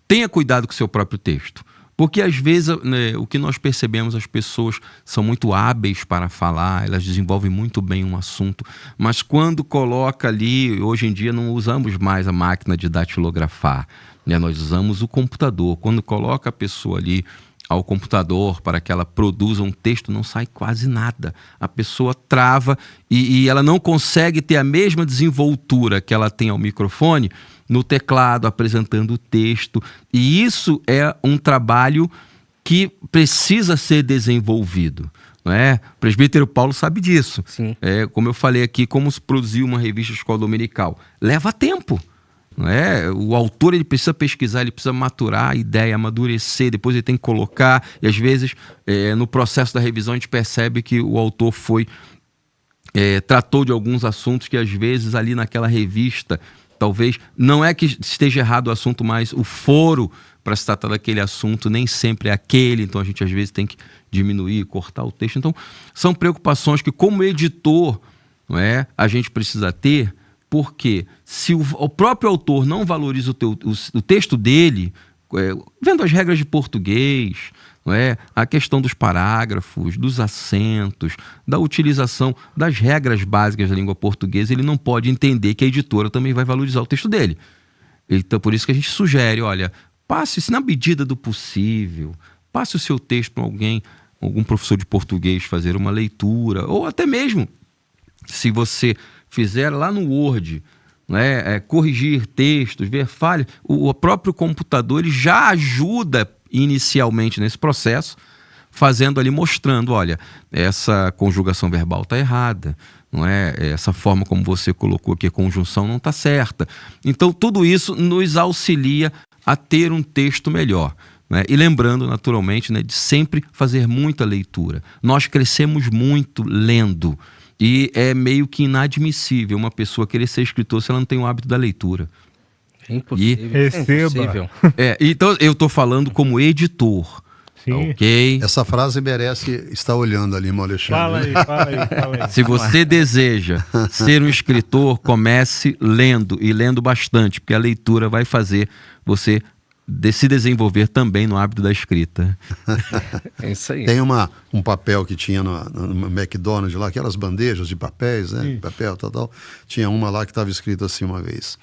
tenha cuidado com o seu próprio texto. Porque às vezes, né, o que nós percebemos, as pessoas são muito hábeis para falar, elas desenvolvem muito bem um assunto, mas quando coloca ali, hoje em dia não usamos mais a máquina de datilografar, né, nós usamos o computador. Quando coloca a pessoa ali ao computador para que ela produza um texto, não sai quase nada. A pessoa trava e ela não consegue ter a mesma desenvoltura que ela tem ao microfone no teclado, apresentando o texto. E isso é um trabalho que precisa ser desenvolvido, não é? O presbítero Paulo sabe disso. Sim. Como eu falei aqui, como se produzir uma revista escola dominical. Leva tempo. Não é? O autor ele precisa pesquisar, ele precisa maturar a ideia, amadurecer, depois ele tem que colocar. E às vezes, no processo da revisão, a gente percebe que o autor tratou de alguns assuntos que às vezes ali naquela revista, talvez, não é que esteja errado o assunto, mas o foro para se tratar daquele assunto nem sempre é aquele, então a gente às vezes tem que diminuir, cortar o texto. Então, são preocupações que como editor, não é, a gente precisa ter, porque se o próprio autor não valoriza o texto dele, vendo as regras de português, não é? A questão dos parágrafos, dos acentos, da utilização das regras básicas da língua portuguesa, ele não pode entender que a editora também vai valorizar o texto dele. Então, por isso que a gente sugere, olha, passe, na medida do possível, passe o seu texto para algum professor de português fazer uma leitura, ou até mesmo, se você fizer lá no Word, né, corrigir textos, ver falhas, o próprio computador ele já ajuda inicialmente nesse processo, fazendo ali, mostrando, olha, essa conjugação verbal está errada, não é? Essa forma como você colocou aqui, a conjunção não está certa. Então, tudo isso nos auxilia a ter um texto melhor, né? E lembrando, naturalmente, né, de sempre fazer muita leitura. Nós crescemos muito lendo, e é meio que inadmissível uma pessoa querer ser escritor se ela não tem o hábito da leitura. É impossível. Receba. Então, eu estou falando como editor. Sim. Ok? Essa frase merece estar olhando ali, irmão Alexandre. Fala aí. Se você deseja ser um escritor, comece lendo, e lendo bastante, porque a leitura vai fazer você se desenvolver também no hábito da escrita. É isso aí. Tem um papel que tinha no McDonald's lá, aquelas bandejas de papéis, né? Papel, tal. Tinha uma lá que estava escrito assim uma vez: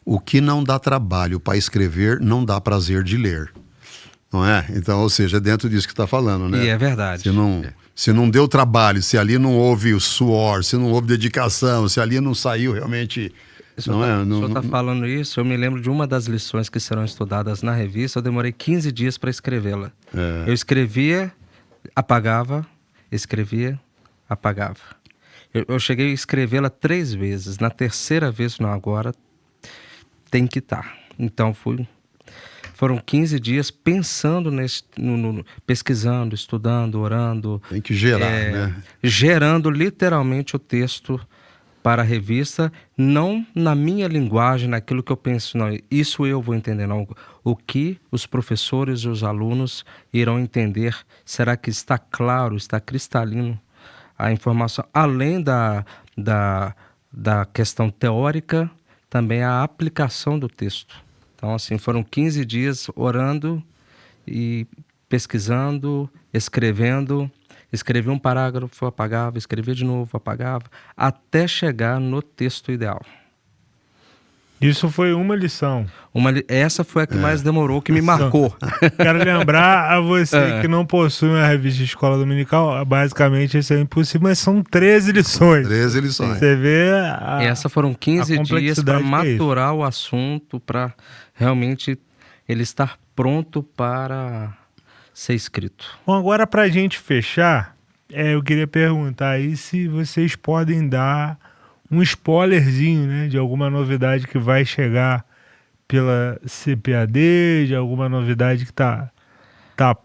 o que não dá trabalho para escrever, não dá prazer de ler. Não é? Então, ou seja, é dentro disso que está falando, né? E é verdade. Se não deu trabalho, se ali não houve o suor, se não houve dedicação, se ali não saiu realmente... O senhor está falando isso, eu me lembro de uma das lições que serão estudadas na revista, eu demorei 15 dias para escrevê-la. Eu escrevia, apagava, escrevia, apagava. Eu cheguei a escrevê-la 3 vezes, na terceira vez, não, agora tem que estar. Então foram 15 dias pensando pesquisando, estudando, orando. Tem que gerar, né? Gerando literalmente o texto para a revista, não na minha linguagem, naquilo que eu penso, não, isso eu vou entender, não. O que os professores e os alunos irão entender, será que está claro, está cristalino a informação, além da questão teórica, também a aplicação do texto. Então, assim, foram 15 dias orando e pesquisando, escrevendo. Escrevia um parágrafo, apagava, escrevia de novo, apagava, até chegar no texto ideal. Isso foi uma lição. Essa foi a que mais demorou, que me marcou. Quero lembrar a você que não possui uma revista de escola dominical, basicamente isso é impossível, mas são 13 lições. 13 lições. Você vê Essas foram 15 dias para complexidade que é isso. maturar o assunto, para realmente ele estar pronto para ser escrito. Bom, agora pra gente fechar, eu queria perguntar aí se vocês podem dar um spoilerzinho, né, de alguma novidade que vai chegar pela CPAD, de alguma novidade que tá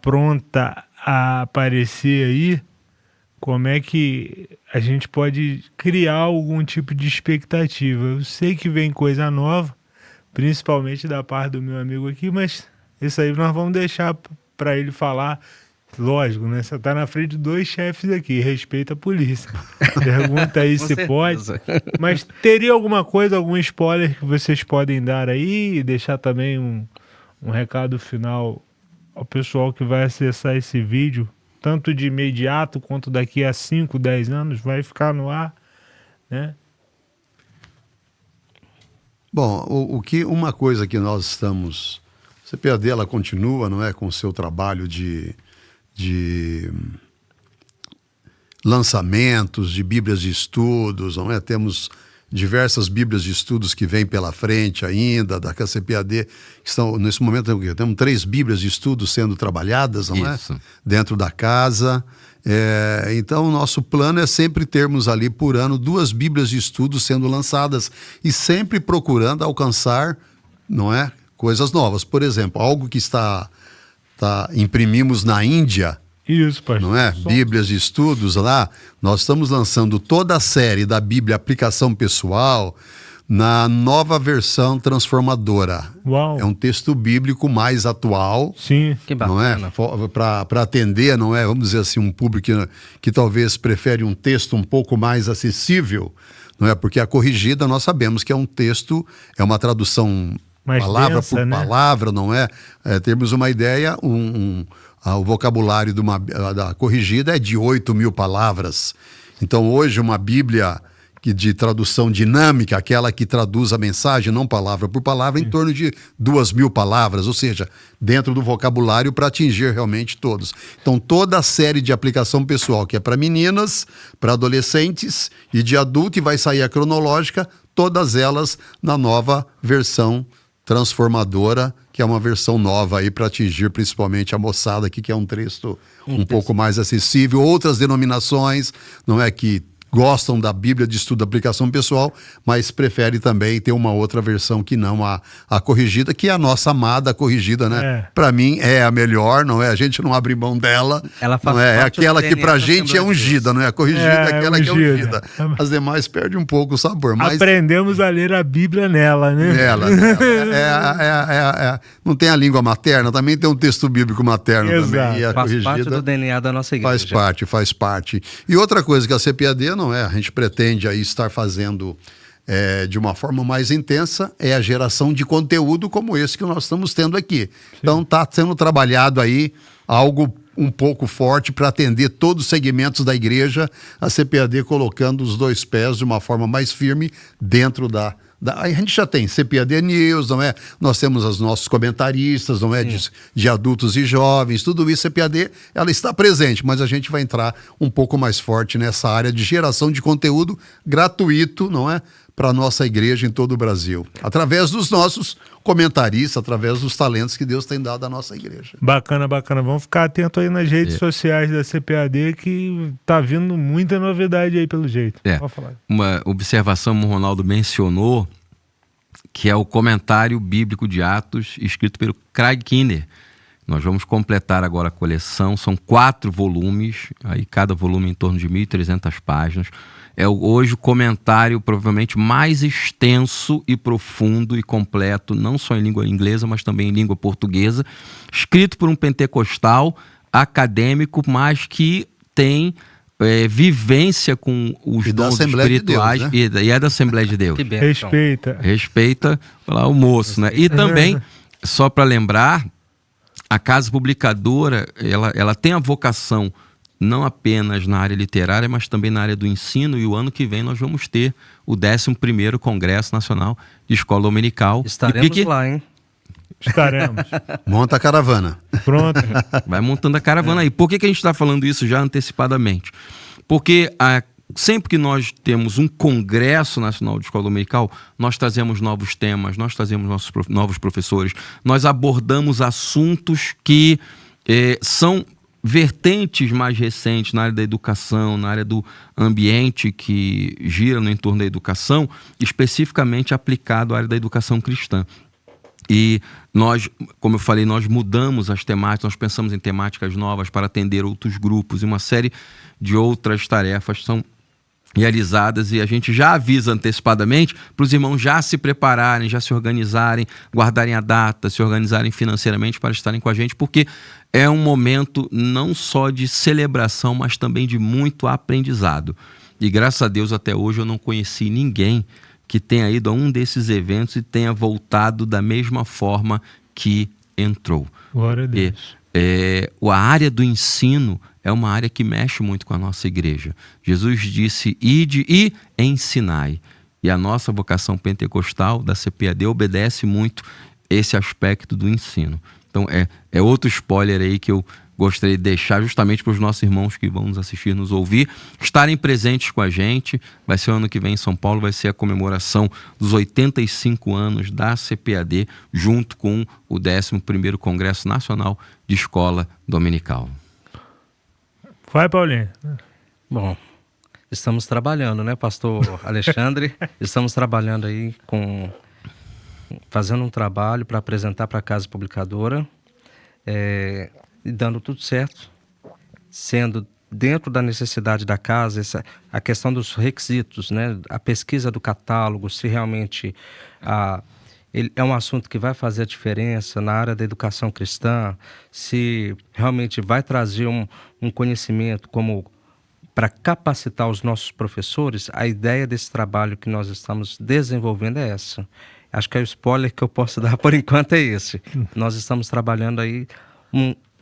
pronta a aparecer aí. Como é que a gente pode criar algum tipo de expectativa? Eu sei que vem coisa nova, principalmente da parte do meu amigo aqui, mas isso aí nós vamos deixar para ele falar. Lógico, né? Você tá na frente de 2 chefes aqui, respeita a polícia. Pergunta aí Com se certeza. pode. Mas teria alguma coisa, algum spoiler que vocês podem dar aí e deixar também um recado final ao pessoal que vai acessar esse vídeo, tanto de imediato quanto daqui a 5, 10 anos, vai ficar no ar, né? Bom, uma coisa que nós estamos... A CPAD, ela continua, não é, com o seu trabalho de lançamentos de Bíblias de estudos, não é? Temos diversas Bíblias de estudos que vêm pela frente ainda, da CPAD, que estão, nesse momento, temos 3 Bíblias de estudos sendo trabalhadas, não é? Isso. Dentro da casa. Então, o nosso plano é sempre termos ali por ano 2 Bíblias de estudos sendo lançadas e sempre procurando alcançar, não é, coisas novas. Por exemplo, algo que imprimimos na Índia, Isso, pastor. não é? Bíblias de estudos lá, nós estamos lançando toda a série da Bíblia Aplicação Pessoal na nova versão transformadora. Uau. É um texto bíblico mais atual, Sim. Que não é? bacana. Para atender, não é? Vamos dizer assim, um público que talvez prefere um texto um pouco mais acessível, não é? Porque a corrigida nós sabemos que é um texto, é uma tradução Mais palavra densa, por né? palavra, não é? Temos uma ideia, o vocabulário da corrigida é de 8.000 palavras. Então, hoje, uma Bíblia de tradução dinâmica, aquela que traduz a mensagem, não palavra por palavra, em torno de 2.000 palavras, ou seja, dentro do vocabulário para atingir realmente todos. Então, toda a série de aplicação pessoal, que é para meninas, para adolescentes e de adulto, e vai sair a cronológica, todas elas na nova versão transformadora, que é uma versão nova aí para atingir principalmente a moçada aqui, que é um texto um pouco mais acessível. Outras denominações, não é, que gostam da Bíblia de estudo da aplicação pessoal, mas prefere também ter uma outra versão que não a corrigida, que é a nossa amada corrigida, né? Para mim é a melhor, não é? A gente não abre mão dela. Ela faz não é? parte do Aquela que DNA pra da gente é Assembleia de ungida, não é? A corrigida é aquela que é ungida. ungida. As demais perdem um pouco o sabor, mas Aprendemos a ler a Bíblia nela, né? nela. Não tem a língua materna, também tem um texto bíblico materno Exato. também. E a Faz parte corrigida do DNA da nossa igreja. faz parte. E outra coisa que a CPAD, não é? A gente pretende aí estar fazendo de uma forma mais intensa, é a geração de conteúdo como esse que nós estamos tendo aqui. Sim. Então está sendo trabalhado aí algo um pouco forte para atender todos os segmentos da igreja, a CPAD colocando os 2 pés de uma forma mais firme dentro a gente já tem CPAD News, não é? Nós temos os nossos comentaristas, não é? De adultos e jovens, tudo isso, CPAD, ela está presente, mas a gente vai entrar um pouco mais forte nessa área de geração de conteúdo gratuito, não é? Para a nossa igreja em todo o Brasil, através dos nossos comentaristas, através dos talentos que Deus tem dado à nossa igreja. Bacana, bacana. Vamos ficar atento aí nas redes sociais da CPAD, que tá vindo muita novidade aí pelo jeito. Pode falar. Uma observação que o Ronaldo mencionou, que é o comentário bíblico de Atos, escrito pelo Craig Kinner. Nós vamos completar agora a coleção, são 4 volumes, aí cada volume em torno de 1.300 páginas. É hoje o comentário provavelmente mais extenso e profundo e completo, não só em língua inglesa, mas também em língua portuguesa, escrito por um pentecostal acadêmico, mas que tem vivência com os dons espirituais, de Deus, né? e é da Assembleia de Deus. Respeita lá o moço, né? E também, só para lembrar, a Casa Publicadora, ela tem a vocação não apenas na área literária, mas também na área do ensino, e o ano que vem nós vamos ter o 11º Congresso Nacional de Escola Dominical. Estaremos lá, hein? Estaremos. Monta a caravana. Pronto. Vai montando a caravana aí. Por que a gente está falando isso já antecipadamente? Porque sempre que nós temos um Congresso Nacional de Escola Dominical, nós trazemos novos temas, nós trazemos novos professores, nós abordamos assuntos que são vertentes mais recentes na área da educação, na área do ambiente que gira no entorno da educação, especificamente aplicado à área da educação cristã. E nós, como eu falei, nós mudamos as temáticas, nós pensamos em temáticas novas para atender outros grupos, e uma série de outras tarefas são realizadas, e a gente já avisa antecipadamente para os irmãos já se prepararem, já se organizarem, guardarem a data, se organizarem financeiramente para estarem com a gente, porque é um momento não só de celebração, mas também de muito aprendizado. E graças a Deus até hoje eu não conheci ninguém que tenha ido a um desses eventos e tenha voltado da mesma forma que entrou. Glória a Deus. A área do ensino é uma área que mexe muito com a nossa igreja. Jesus disse: ide e ensinai. E a nossa vocação pentecostal da CPAD obedece muito esse aspecto do ensino. Então é outro spoiler aí que eu gostaria de deixar justamente para os nossos irmãos que vão nos assistir, nos ouvir, estarem presentes com a gente. Vai ser o ano que vem em São Paulo, vai ser a comemoração dos 85 anos da CPAD, junto com o 11º Congresso Nacional de Escola Dominical. Vai, Paulinho. Bom, estamos trabalhando, né, pastor Alexandre? Estamos trabalhando aí fazendo um trabalho para apresentar para a Casa Publicadora, e dando tudo certo, sendo dentro da necessidade da casa, a questão dos requisitos, né, a pesquisa do catálogo, se realmente ele é um assunto que vai fazer a diferença na área da educação cristã, se realmente vai trazer um conhecimento como para capacitar os nossos professores. A ideia desse trabalho que nós estamos desenvolvendo é essa. Acho que o spoiler que eu posso dar por enquanto é esse. Nós estamos trabalhando aí,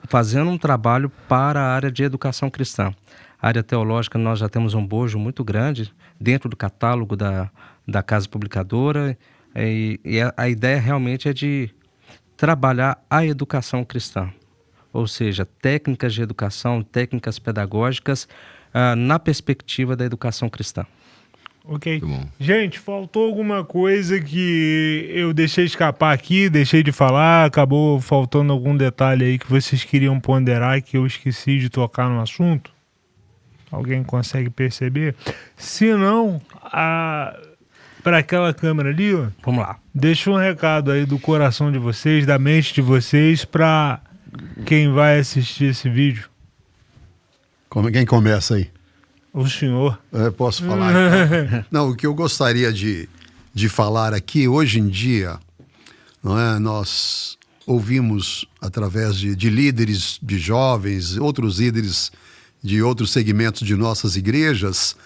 fazendo um trabalho para a área de educação cristã. A área teológica, nós já temos um bojo muito grande dentro do catálogo da Casa Publicadora, e a ideia realmente é de trabalhar a educação cristã, ou seja, técnicas de educação, técnicas pedagógicas na perspectiva da educação cristã. Ok. Gente, faltou alguma coisa que eu deixei escapar aqui, deixei de falar, acabou faltando algum detalhe aí que vocês queriam ponderar que eu esqueci de tocar no assunto? Alguém consegue perceber? Se não, para aquela câmera ali, ó, vamos lá. Deixa um recado aí do coração de vocês, da mente de vocês, para quem vai assistir esse vídeo. Quem começa aí? O senhor. Posso falar? Então? Não, o que eu gostaria de falar aqui, hoje em dia, não é, nós ouvimos através de líderes, de jovens, outros líderes de outros segmentos de nossas igrejas,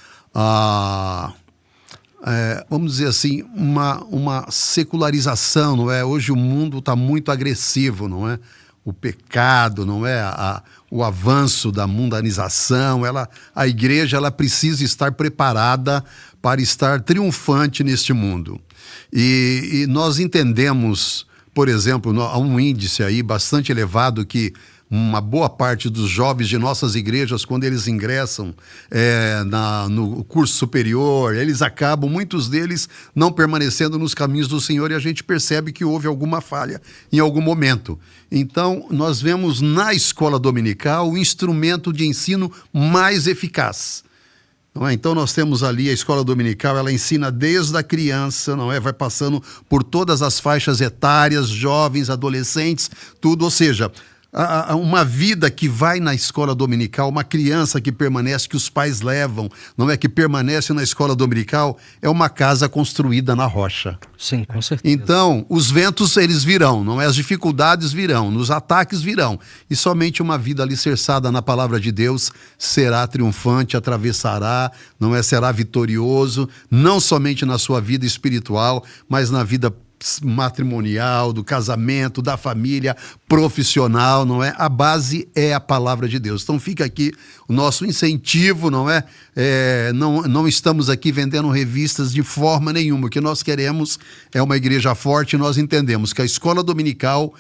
vamos dizer assim, uma secularização, não é? Hoje o mundo está muito agressivo, não é? O pecado, não é? O avanço da mundanização, a igreja ela precisa estar preparada para estar triunfante neste mundo. E nós entendemos, por exemplo, há um índice aí bastante elevado que uma boa parte dos jovens de nossas igrejas, quando eles ingressam no curso superior, eles acabam, muitos deles, não permanecendo nos caminhos do Senhor, e a gente percebe que houve alguma falha em algum momento. Então, nós vemos na escola dominical o instrumento de ensino mais eficaz. Não é? Então, nós temos ali a escola dominical, ela ensina desde a criança, não é? Vai passando por todas as faixas etárias, jovens, adolescentes, tudo, ou seja, uma vida que vai na escola dominical, uma criança que permanece, que os pais levam, não é, que permanece na escola dominical, é uma casa construída na rocha. Sim, com certeza. Então, os ventos, eles virão, não é? As dificuldades virão, os ataques virão, e somente uma vida alicerçada na palavra de Deus será triunfante, atravessará, não é? Será vitorioso, não somente na sua vida espiritual, mas na vida matrimonial, do casamento, da família, profissional, não é? A base é a palavra de Deus. Então fica aqui o nosso incentivo, não é? Não estamos aqui vendendo revistas de forma nenhuma. O que nós queremos é uma igreja forte, e nós entendemos que a escola dominical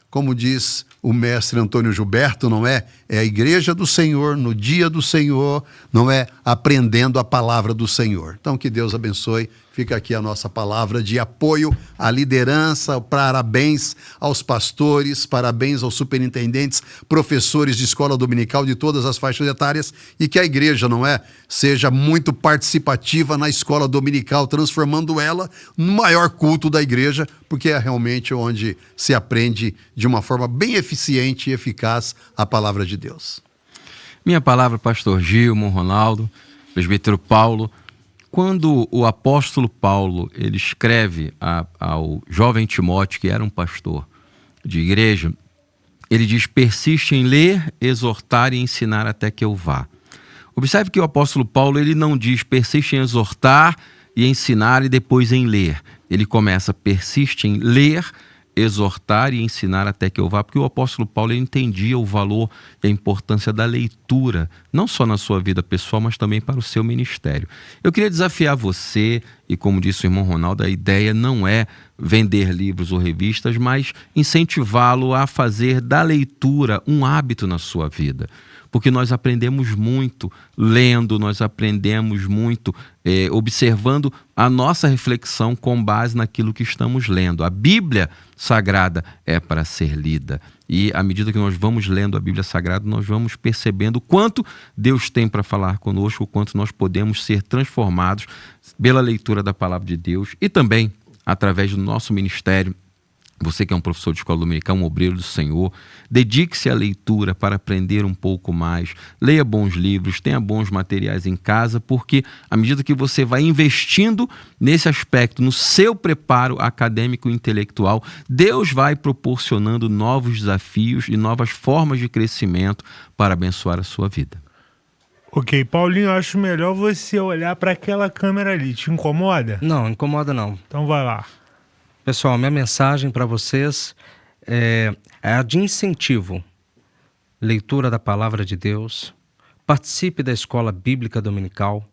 como diz o mestre Antônio Gilberto, não é? É a igreja do Senhor, no dia do Senhor, não é? Aprendendo a palavra do Senhor. Então, que Deus abençoe. Fica aqui a nossa palavra de apoio à liderança, parabéns aos pastores, parabéns aos superintendentes, professores de escola dominical de todas as faixas etárias, e que a igreja, não é? Seja muito participativa na escola dominical, transformando ela no maior culto da igreja, porque é realmente onde se aprende de uma forma bem eficiente e eficaz a palavra de Deus. Minha palavra, pastor Gilmo, Ronaldo, presbítero Paulo. Quando o apóstolo Paulo ele escreve ao jovem Timóteo, que era um pastor de igreja, ele diz: persiste em ler, exortar e ensinar até que eu vá. Observe que o apóstolo Paulo ele não diz persiste em exortar e ensinar e depois em ler. Ele começa: persiste em ler, exortar e ensinar até que eu vá, porque o apóstolo Paulo ele entendia o valor e a importância da leitura, não só na sua vida pessoal, mas também para o seu ministério. Eu queria desafiar você, e como disse o irmão Ronaldo, a ideia não é vender livros ou revistas, mas incentivá-lo a fazer da leitura um hábito na sua vida. Porque nós aprendemos muito lendo, nós aprendemos muito observando a nossa reflexão com base naquilo que estamos lendo. A Bíblia Sagrada é para ser lida. E à medida que nós vamos lendo a Bíblia Sagrada, nós vamos percebendo o quanto Deus tem para falar conosco, o quanto nós podemos ser transformados pela leitura da palavra de Deus e também através do nosso ministério. Você que é um professor de escola dominical, um obreiro do Senhor, dedique-se à leitura para aprender um pouco mais, leia bons livros, tenha bons materiais em casa, porque à medida que você vai investindo nesse aspecto, no seu preparo acadêmico e intelectual, Deus vai proporcionando novos desafios e novas formas de crescimento para abençoar a sua vida. Ok, Paulinho, eu acho melhor você olhar para aquela câmera ali. Te incomoda? Não, incomoda não. Então vai lá. Pessoal, minha mensagem para vocês é a de incentivo. Leitura da Palavra de Deus. Participe da Escola Bíblica Dominical.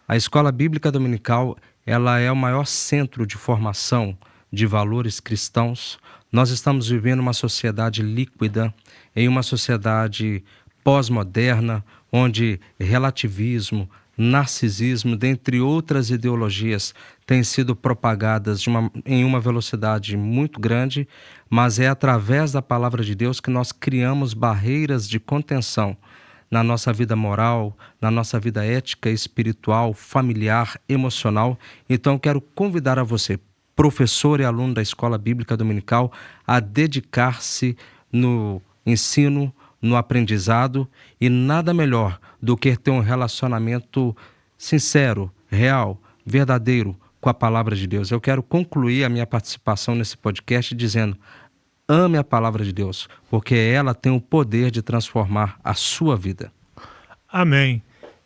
A Escola Bíblica Dominical, ela é o maior centro de formação de valores cristãos. Nós estamos vivendo uma sociedade líquida, em uma sociedade pós-moderna, onde relativismo, narcisismo, dentre outras ideologias, têm sido propagadas em uma velocidade muito grande, mas é através da palavra de Deus que nós criamos barreiras de contenção na nossa vida moral, na nossa vida ética, espiritual, familiar, emocional. Então, quero convidar a você, professor e aluno da Escola Bíblica Dominical, a dedicar-se no ensino, no aprendizado, e nada melhor do que ter um relacionamento sincero, real, verdadeiro com a palavra de Deus. Eu quero concluir a minha participação nesse podcast dizendo: ame a palavra de Deus, porque ela tem o poder de transformar a sua vida. Amém.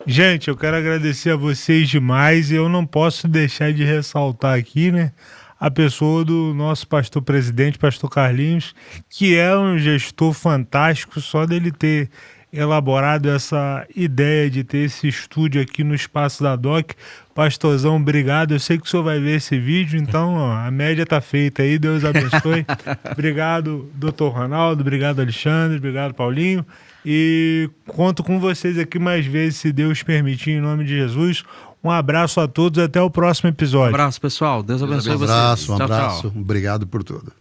Gente, eu quero agradecer a vocês demais, e eu não posso deixar de ressaltar aqui, né, a pessoa do nosso pastor presidente, pastor Carlinhos, que é um gestor fantástico, só dele ter elaborado essa ideia de ter esse estúdio aqui no Espaço da DOC. Pastorzão, obrigado. Eu sei que o senhor vai ver esse vídeo, então ó, a média tá feita aí, Deus abençoe. Obrigado, doutor Ronaldo, obrigado, Alexandre, obrigado, Paulinho. E conto com vocês aqui mais vezes, se Deus permitir, em nome de Jesus. Um abraço a todos, até o próximo episódio. Um abraço, pessoal. Deus abençoe vocês. Um abraço. Tchau. Obrigado por tudo.